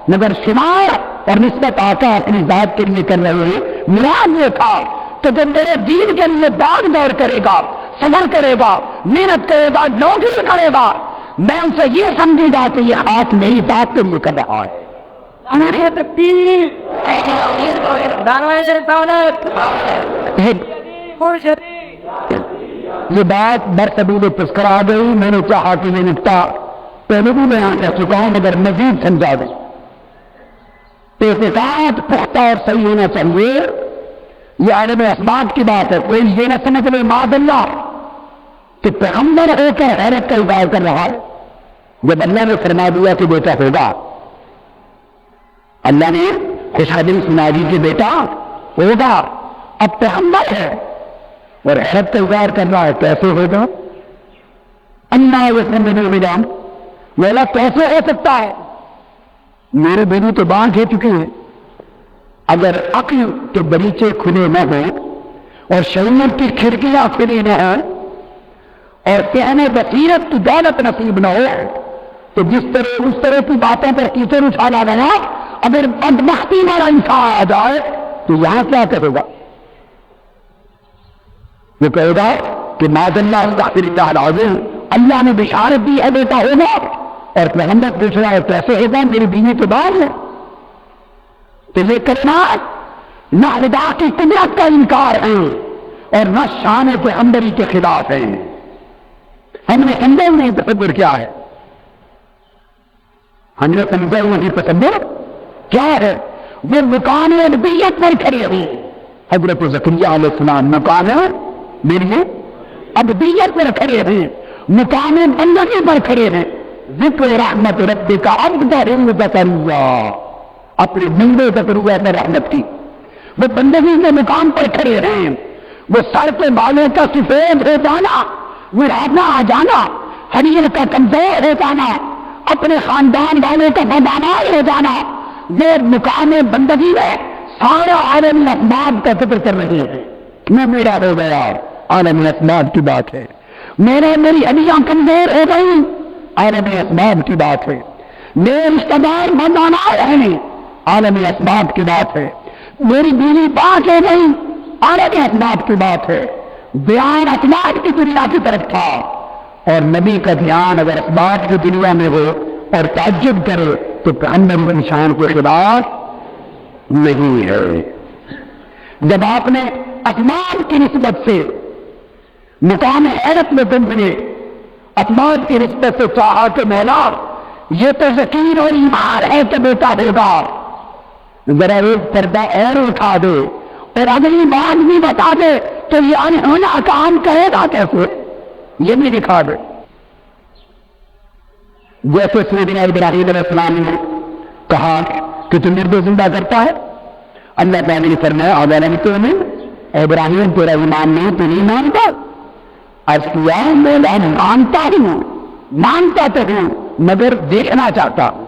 مگر شمار اور نسبت آقا اپنی ذات کے لیے کر رہے ہیں. مراد یہ تھا کہ جب میرے دین کے لیے باغ دوڑ کرے گا, صبر کرے گا, محنت کرے گا, نوکری کرے گا, میں ان سے یہ سمجھے گا کہ یہ ہاتھ میری ذات کے لیے کر رہا ہے. یہ بات برسبیل تذکر آ گئی. میں نے چاہا کہ میں نکتا پہلے بھی بیان کر چکا ہوں مگر مزید سمجھا دیں. اعتقاد پختہ اور صحیح ہونا چاہیے. یہ عالم اسباب کی بات ہے. کوئی یہ نہ سمجھ لے معاذ اللہ کہ پیغمبر ہو کے غیرت کا اظہار کر رہا ہے. جب اللہ نے فرما دیا کہ بیٹا ہوگا, اللہ نے خوشحالی سنا دی کہ بیٹا ہوگا, اب پیغمبر ہے اور غیرت کا اظہار کر رہا ہے, کیسے ہوگا؟ اللہ وسلم میرا کیسے ہو سکتا ہے؟ میرے بینی تو بانٹ ہو چکے ہیں. اگر عقل کے بریچے کھلے نہ ہوں اور شریعت کی کھڑکیاں کھلی نہ ہوں اور کہنے بصیرت کی دولت نصیب نہ ہو تو جس طرح اس طرح کی باتیں پر کیچڑ اچھالا گیا, اگر بدبختی والا انسان آ جائے تو یہاں کیا کرے گا؟ وہ کہے گا کہ معاذ اللہ غافر اللہ العظیم, اللہ نے بشارت دی ہے بیٹا ہوگا, اور پیغمبر پوچھ رہا ہے کیسے ہوگا, میری بیوی تو بعد ہے. تو یہ کلمات نہ خدا کی قدرت کا انکار ہے اور نہ شان پیغمبری کے خلاف ہے. ہم نے اندر نہیں تصور کیا ہے, ہم نے اندر نہیں تصور کیا ہے. وہ مکان نبوت پر کھڑے ہوئے حضرت زکریا علیہ السلام, مکان میری ابدیت پر کھڑے ہیں, مقام بندگی پر کھڑے ہیں. ذکر رحمت ربک عبدہ زکریا, اپنے بندے زکریا میں رحمت کی, وہ بندگی کے مقام پر کھڑے ہیں. وہ سر کے بالوں کا سفید ہو جانا, وہ رہنا آ جانا, حریر کا کمزور ہو جانا, اپنے خاندان والوں کا بدعنوان ہو جانا, یہ مقام بندگی ہے. سارا عالم اسباب کا ذکر کر رہے ہیں. میں میرا ہو گیا, عالم اسباب کی بات ہے. میری علیاں کمزور ہو گئی, عالم اسباب کی بات ہے. میرے رشتہ دار بدعنوان ہیں, عالم اسباب کی بات ہے. میری بیوی پاک ہو گئی, عالم اسباب کی بات ہے. بیان اسباب کی دنیا کی طرف تھا, اور نبی کا دھیان اگر اسباب کی دنیا میں ہو اور تعجب کرے تو پیغمبر نشان کو خلاف نہیں ہے. جب آپ نے اسباب کی نسبت سے مقام حیرت میں تم بنے, اسباب کی نسبت سے چاہا کہ مولا یہ تو یقین اور ایمان ہے کہ بیٹا ہوگا, ذرا ایک پردہ اور اٹھا دے اور اگلی بات بھی بتا دے تو یہ انہونا کام کہے گا کیسے, یہ بھی دکھا دے. جیسے اس نے بنا ابراہیم علیہ السلام نے کہا کہ تم مردے زندہ کرتا ہے, اللہ تعالیٰ نے فرمایا اولم تؤمن, ابراہیم تیرا ایمان نہیں, تو نہیں مانتا؟ عرض کیا میں مانتا ہوں, مانتا تو ہوں مگر دیکھنا چاہتا ہوں.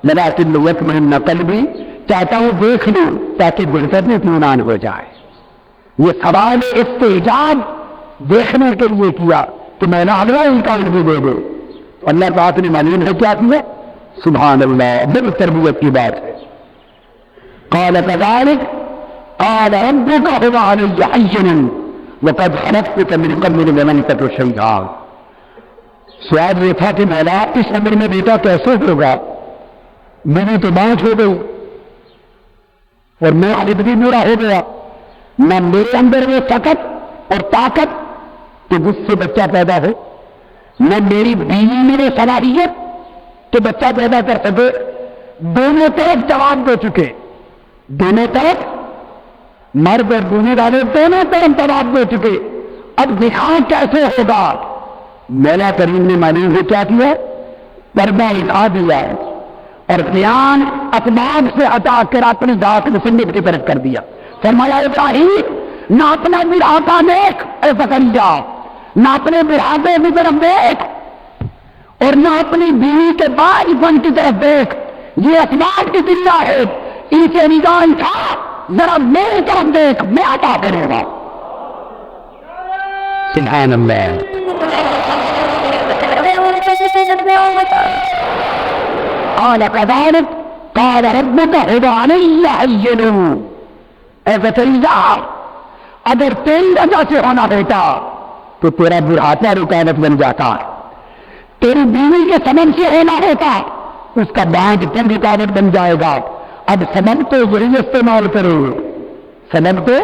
لیکن یطمئن قلبی, چاہتا ہوں دیکھ لوں تاکہ بڑھتر میں اطمینان ہو جائے. یہ سوال استعجاب دیکھنے کے لیے کیا تو میں نے اللہ انکار بھی دے دے. اللہ تعالیٰ نے معلوم ہے کیا کیا, سبحان اللہ, بل تربیت کی بات ہے. قال كذلك قال ربك هو علي حين وقد خلقتك من قبل ولم تك شيئا. سوال یہ تھا کہ مولا اس عمر میں بیٹا کیسے ہوگا, میں نے تو بانٹ ہو گئی اور میں خود بھی میرا ہو گیا, نہ میرے اندر وہ طاقت اور طاقت کہ جس سے بچہ پیدا ہو, نہ میری بیوی میں وہ صلاحیت کہ بچہ پیدا کر سکے. دونوں طرف جواب دے چکے, دونوں طرف مرد اور گونے والے دونوں طرف جواب دے چکے. اب دکھا کیسے ہوگا؟ مولا کریم نے معلوم سے کیا کیا, پردہ اٹھا دیا اور بیان اسباب سے عطا کر اپنے ذات مصنف کی طرف کر دیا. فرمایا ابراہیم نہ اپنا بڑھاپا دیکھ اے زکریا, نہ اپنے بڑھاپے کی طرف دیکھ اور نہ اپنی بیوی کے باج پن کی طرف دیکھ. یہ اسباب کی دنیا ہے, ان سے نگاہ اٹھا, ذرا میری طرف دیکھ, میں عطا کرے گا. سبحان اللہ. قال كذلك قال ربك ادعني اعجلوا، اے زکریا اگر تیری وجہ سے ہونا بیٹا تو تیرا بڑھاپا رکاوٹ بن جاتا، تیری بیوی کے سبب سے ہونا ہوتا اس کا بعد پھر رکاوٹ بن جائے گا، اب سبب تو وہی استعمال کرو، سبب تو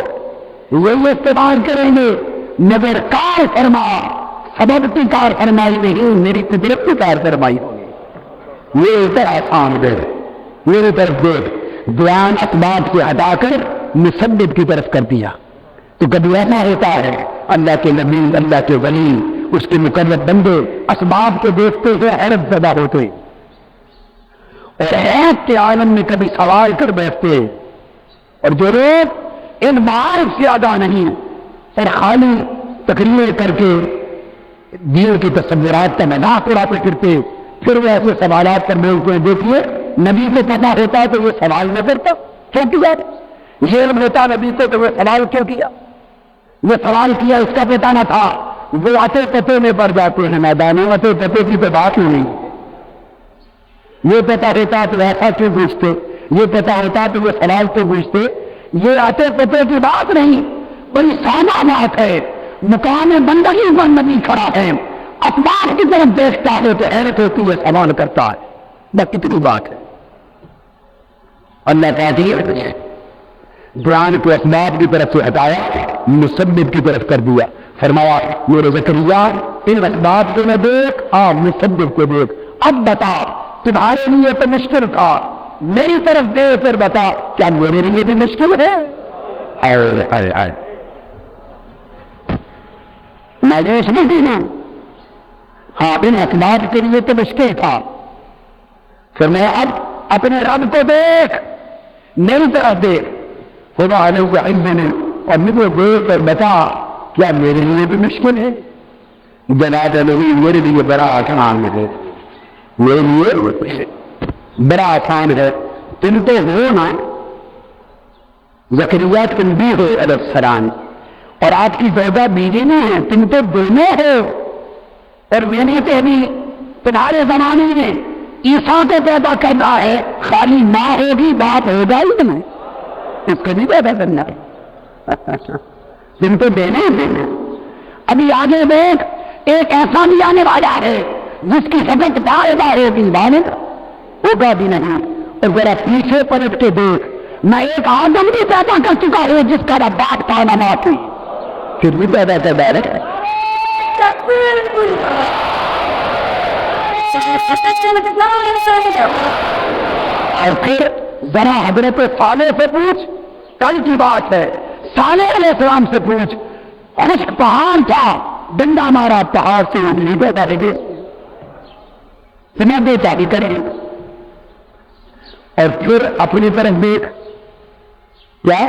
وہی استعمال کریں گے، مگر کار فرما، سبب کی کار فرمائی نہیں، میری قدرت کی کار فرمائی ہوگی، یہ اتنا آسان دے میری طرف دیکھ، بیان اسباب سے ہٹا کر مسبب کی طرف کر دیا۔ تو کبھی ایسا ہوتا ہے اللہ کے نبی، اللہ کے ولی، اس کے مقرب بندے اسباب کو دیکھتے ہوئے حیرت زدہ ہوتے اور حیرت کے عالم میں کبھی سوال کر بیٹھتے، اور جو لوگ ان معارف سے آگاہ نہیں اور خالی تقریر کر کے دین کی تصورات کا مذاق اڑاتے پھرتے، پھر وہ ایسے سوالات کرنے ہوتے، دیکھیے نبی کو پتہ ہوتا ہے تو وہ سوال نہ کرتا، کیوں کیا؟ یہ علم ہوتا نبی کو تو وہ سوال کیوں کیا؟ وہ سوال کیا اس کا پتہ نہ تھا، وہ آتے پتے میں پڑ جاتے ہیں میدانوں، آتے پتے کی تو بات نہیں، یہ پتہ ہوتا تو ایسا کیوں پوچھتے، یہ پتہ ہوتا تو وہ سوال کیوں پوچھتے، یہ آتے پتے کی بات نہیں، بڑی سادہ بات ہے، مقام بندگی پر نبی کھڑا ہے، اسباب کی طرف دیکھتا ہے تو حیرت ہوتی ہے، سوال کرتا ہے، نہ کتنی بات ہے۔ اللہ کہتی ہے قرآن کو اسباب کی طرف سے ہٹایا، مسبب کی طرف کر دیا، فرمایا میرے زکریا ان اسباب کو نہ دیکھ، مسبب کو دیکھ، اب بتا تمہارے لیے تو مشکل تھا، میری طرف دے پھر بتا کیا میرے لیے بھی مشکل ہے؟ میں جو اس میں دینا ان اسباب کے لیے تو مشکل تھا، پھر میں اب اپنے رب کو دیکھ، میری طرف دیکھ، خدا علیہ علم نے اور مجھے دیکھ کر بتا کیا میرے لیے بھی مشکل ہے؟ جناب نبی میرے لیے بڑا آسان ہے، میرے لیے بڑا آسان ہے، تم تو ہو نا زکریا، تم بھی ہو علیہ السلام، اور آپ کی پیدا بیوی نہیں ہے، تم تو دونوں ہو، اور میں نے تو ابھی تمہارے زمانے میں عیسیٰ کو پیدا کرنا ہے، خالی ماں ہوگی باپ ہوگا ہی تمہیں، اس کو نہیں پیدا کرنا، تم تو دینے دینا۔ ابھی آگے دیکھ ایک ایسا بھی آنے والا ہے جس کی سبق پیدا ہوگی، والد ہوگا بھی نہیں، اور ذرا پیچھے پلٹ کے دیکھ، میں ایک آدم بھی پیدا کر چکا ہوں جس کا باپ پانا نہ تھی، پھر بھی پیدا کر دے رہے۔ اور پھر ذرا حضرت صالح سے پوچھ، کل کی بات ہے، صالح علیہ السلام سے پوچھ، خشک پہاڑ تھا، ڈنڈا مارا پہاڑ سے نہیں پیدا رہے، تمہیں بیٹا بھی کریں، اور پھر اپنی طرف دیکھ، کیا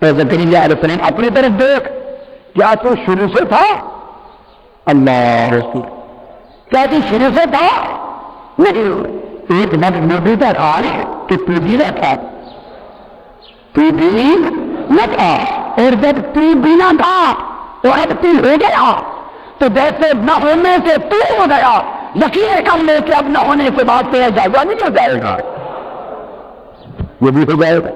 زکریا علیہ السلام اپنی طرف دیکھ، کیا تو شروع سے تھا؟ اللہ رسول کیا تو شروع سے تھا؟ نہیں، ایک نبی تھا کہ تو بھی نہ تھا، تو بھی نہ تھا، اور جب تو بھی نہ تھا تو اب تو ہو گیا، تو جیسے نہ ہونے سے تو ہو گیا، یقین کر لے کہ اب نہ ہونے سے بات تو جائے گا نہیں ہو جائے گا، وہ بھی ہو جائے گا۔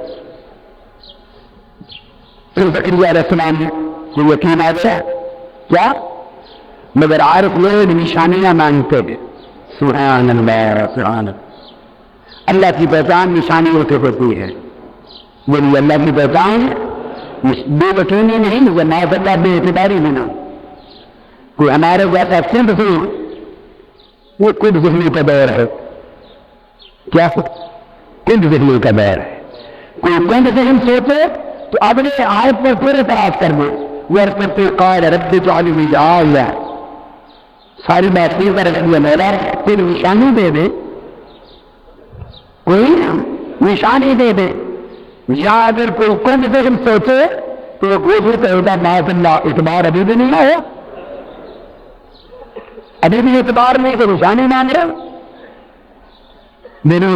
زکریا علیہ السلام نے کوئی یقین ایسا کیا؟ مگر عارف لوگ نشانیاں مانگتے تھے، سبحان اللہ سبحان اللہ کی پہچان نشانیوں سے ہوتی ہے، وہ اللہ کی پہچان بے وقوفی نہیں، وہ نئے بندہ بے اعتباری میں نہ، کوئی ہمارے ویسا سندھ سے وہ کچھ ذہنی کا دور ہے، کیا کچھ ذہنی کا دور ہے، کوئی کچھ ذہن سوچے تو اپنے آیت پر پورے تلاش کر دے، وہ قال رب اجعل لي آیہ، ساری بات نہیں کر رہی ہے، میرا پھر نشانی دے دے، کوئی نشانی دے دے، یا اگر کوئی کچھ ذہن سوچے تو کوئی ہوتا معاذ اللہ، اعتبار ابھی بھی نہیں ہے، ابھی بھی اعتبار نہیں تو نشانی مان رہے میرے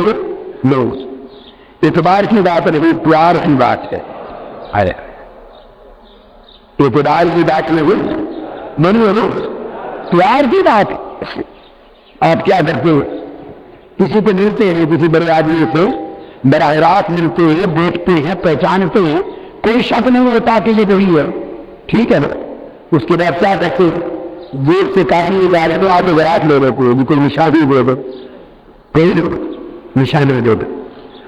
لوگ، اعتبار کی بات نہیں، پیار کی بات ہے، ارے اعتبار کی بات نہیں، میرے لوگ پیار کی بات ہے۔ آپ کیا کرتے ہو؟ کسی کو ملتے ہیں، کسی بڑے آدمی سے براہ راست ملتے ہیں، دیکھتے ہیں، پہچانتے ہیں، کوئی شک نہیں ہوتا کہ یہ وہی ہے، ٹھیک ہے نا؟ اس کے بعد کیا کہتے ہیں، جیب سے کافی ادارے تو آپ وراٹ لے رہے تھے، کوئی نشانی دے دو، نشانی دے دو،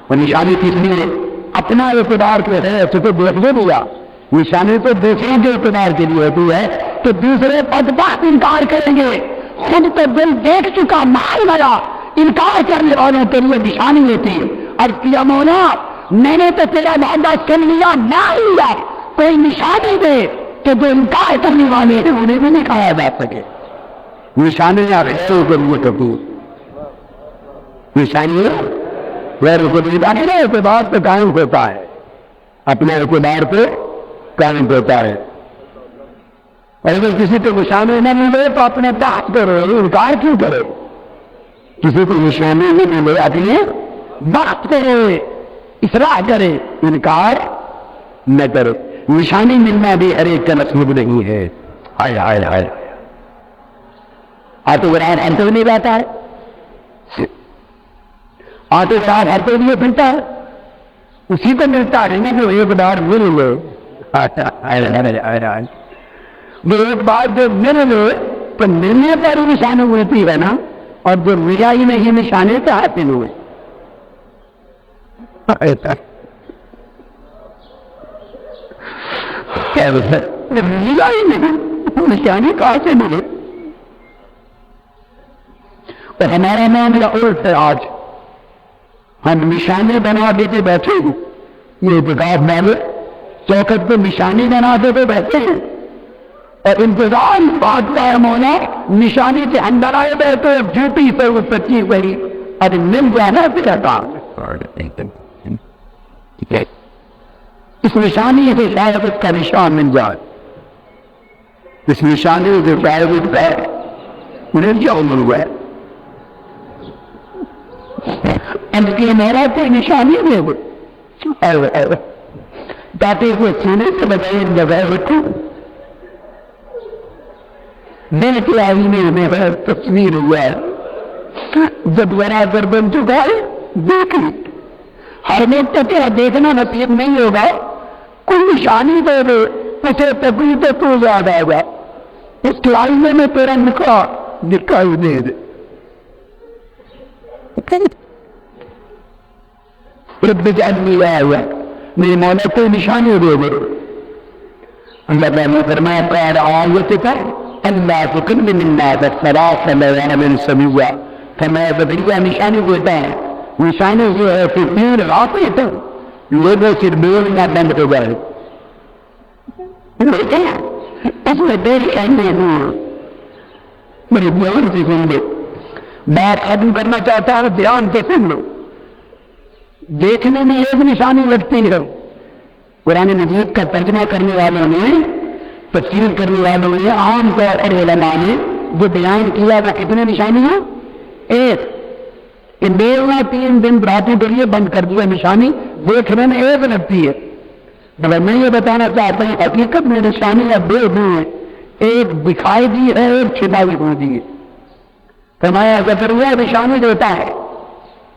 اور نشانی کس لیے؟ اپنا اقتدار کے ہے، تو دیکھنے دیا، نشانی تو دوسرے کے اقتدار کے لیے ہوتی ہے، تو دوسرے بدبخت انکار کریں گے، خود تو دل دیکھ چکا مال گیا، انکار کرنے والوں کے لیے نشانی لیتی ہے۔ اور کیا مولا میں نے تو تیرا وعدہ سن لیا، نہ لیا، کوئی نشانی دے کہ جو انکار کرنے والے ہیں انہیں بھی نہیں کھایا جا سکے۔ نشانیاں غیروں کو لیے کرتی ہیں، نشانیاں غیروں کو لیے اپنے اقتدار پہ قائم ہوتا ہے، اپنے اقتدار پہ قائم ہوتا ہے۔ اور اگر کسی کو نشانی نہ ملے تو اپنے تحت کرے، انکار کیوں کرے؟ کسی کو نشانی نہیں ملے اپنے بات کرے، اصلاح کرے، انکار نہ کرو۔ نشانی ملنا بھی ہر ایک کا نصیب نہیں ہے۔ ہائے ہائے ہائے، آٹو گران ہر تو نہیں رہتا ہے، آٹو صاحب ہر تو نہیں پھرتا ہے، اسی کو ملتا ہے نہیں جو ایک بار مل لو۔ ایک بار جو مل لو تو ملنے پر نشانی ہوتی ہے نا، اور جو ملا ہی نہیں نشانے تو حاصل ہوئے۔ ملا ہی نہیں نشانی کہاں سے ملے؟ تو ہمارے نام کا الٹ ہے، آج ہم نشانے بنا دیتے بیٹھے ہیں، یہ بغاؤ مالے چوکٹ پہ نشانی بنا دیتے بیٹھے ہیں، اور انتظام بات کا ہونا نشانی سے اندر آئے بیٹھے جوتی سے وہ سچی ہوئی اور مل جانا پھر کام۔ اس نشانی سے شاید اس کا نشان مل جائے، اس نشانی سے شاید اس کا مل جاؤ مل گئے، ان کی میرا کوئی نشانی نہیں ہوئی تاکہ وہ سینے سے بغیر جگہ ہوتی دل کی آئی میں میرا تصویر ہوا ہے، جب برابر بن چکا ہے دیکھیں، ہر ایک تو تیرا دیکھنا نصیب نہیں ہوگا، کوئی نشانی دے دے اسے تبھی تو زیادہ ہوگا، اس لائن میں تیرا نکاح دکھائی دے دے۔ رب اجعلنی ہوا میرے مولا کوئی نشانی دے دے۔ اللہ نے فرمایا قال آیتک اللہ تکلم الناس الثلاث ليال سویا، فرمایا بدریہ نشانی ہوتا ہے، نشانی جو ہے کہ پیر آتے تو لوگوں سے بول نہ بند ہو گئے، اس میں دیر کرنے ہوں میری بہن سے سن لے، بات ختم کرنا چاہتا ہے دھیان سے سن لو۔ دیکھنے میں ایک نشانی لگتی ہے، قرآن مجید کا ترجمہ کرنے والوں نے، تفسیر کرنے والوں نے، عام طور پر علماء نے جو بیان کیا تھا کتنے نشانیاں؟ ایک، کہ بیوہ 3 دن راتوں کے لیے بند کر دیا، نشانی دیکھنے میں ایک لگتی ہے، مگر میں یہ بتانا چاہتا ہوں حقیقت میں نشانیاں دو ہیں، ایک دکھائی دی ہے، ایک چھپائی ہو دی ہے۔ فرمایا ضرورہ نشانی دیتا ہے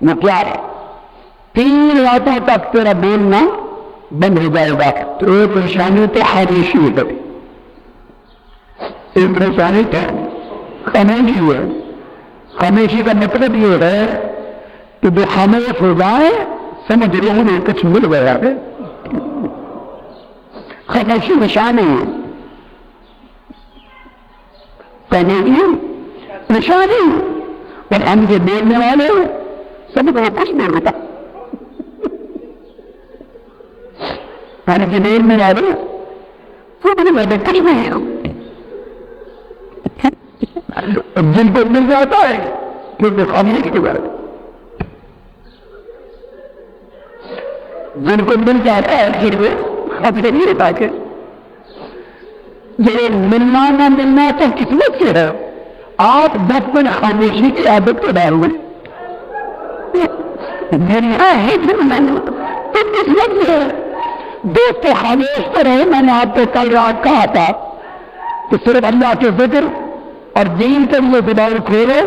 نہ کیا ہے، 3 راتوں تک تیرا بولنا بند ہو جائے گا، تو ایک نشانی تو حریشی ہو گئی، ایک نشانی تو خمیشی ہوا، خمیشی کا مطلب یہ ہوتا ہے کہ جو خاموش ہو جائے سمجھ رہے ہیں کچھ مل گیا ہے، خمیشی نشانی ہے، نشانی اور ہم کے دیکھنے والے سب کو کچھ نہیں ہوتا، ہم کے دیکھنے والے سب نے بڑے کچھ نہیں ہو، جن کو مل جاتا ہے کیونکہ خاموشی کی بات، جن کو مل جاتا ہے پھر وہ خبر نہیں رہتا کہ یہ ملنا نہ ملنا تو قسمت سے ہے، آپ بچپن خاموشی کی عادت کو ڈال ہوئے قسمت سے دوست خاموش پر ہے۔ میں نے آپ کو کل رات کہا تھا کہ صرف اللہ کے ذکر اور دین کے لیے بیدار کھولے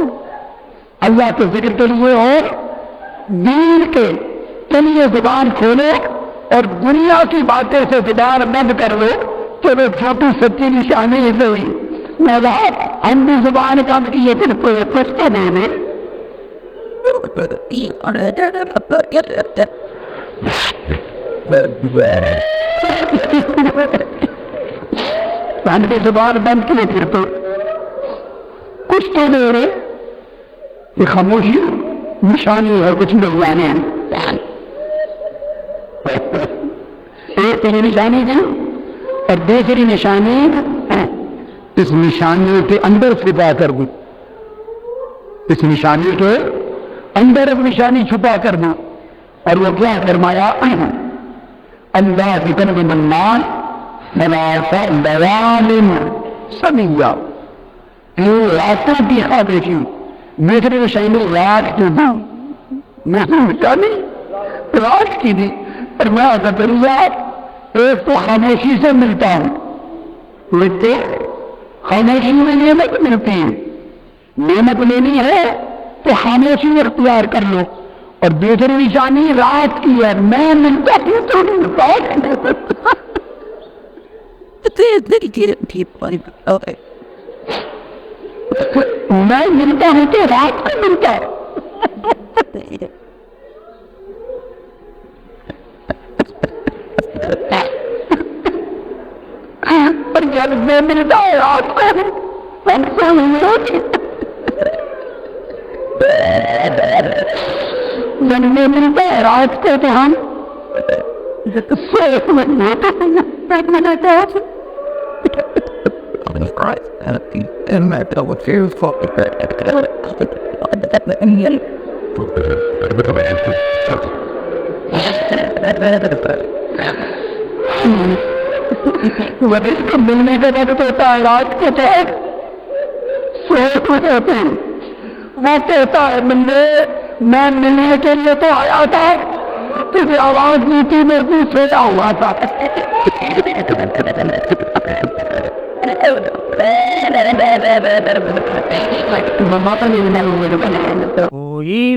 اللہ کے ذکر کے لیے اور دین کے لیے زبان کھولو اور دنیا کی باتیں سے زبان بند کر لو تو وہ چھوٹی سچی نشانی سے ہوئی. ہم بھی زبان کام کیے پھر پوچھتے نہیں ہم بھی زبان بند کیے پھر تو کچھ تو دے رہے یہ خاموشی نشانی ہے کچھ لوگ آنے ہیں تیری نشانی ہے اور دوسری نشانی اس نشانی کے اندر چھپا کر دوں اس نشانی کے اندر نشانی چھپا کرنا اور وہ کیا فرمایا اللہ کی طرف منان ثلاث لیال سمیا یہ راتوں کی خواہشی میرے نشانی رات کی تھی میں نشانی رات کی تھی اور میں ایک تو خاموشی سے ملتا ہوں ملتے خاموشی میں نعمت ملتی ہے نعمت لینی ہے تو خاموشی اختیار کر لو اور دوسری نشانی رات کی ہے میں ملتا ہوں تو میں ملتا ہوں تو رات کو ملتا ہے پر جب میں ملتا ہے رات کو جب میں ملتا ہے رات کو تو ہم اس کو ملنے کا وقت ہوتا ہے رات کے تحت سوچ ہوتے ہیں وہ کہتا ہے میں ملنے کے لیے تو آیا تھا تجھے آواز نیچی میں بھی سویا ہوا تھا کوئی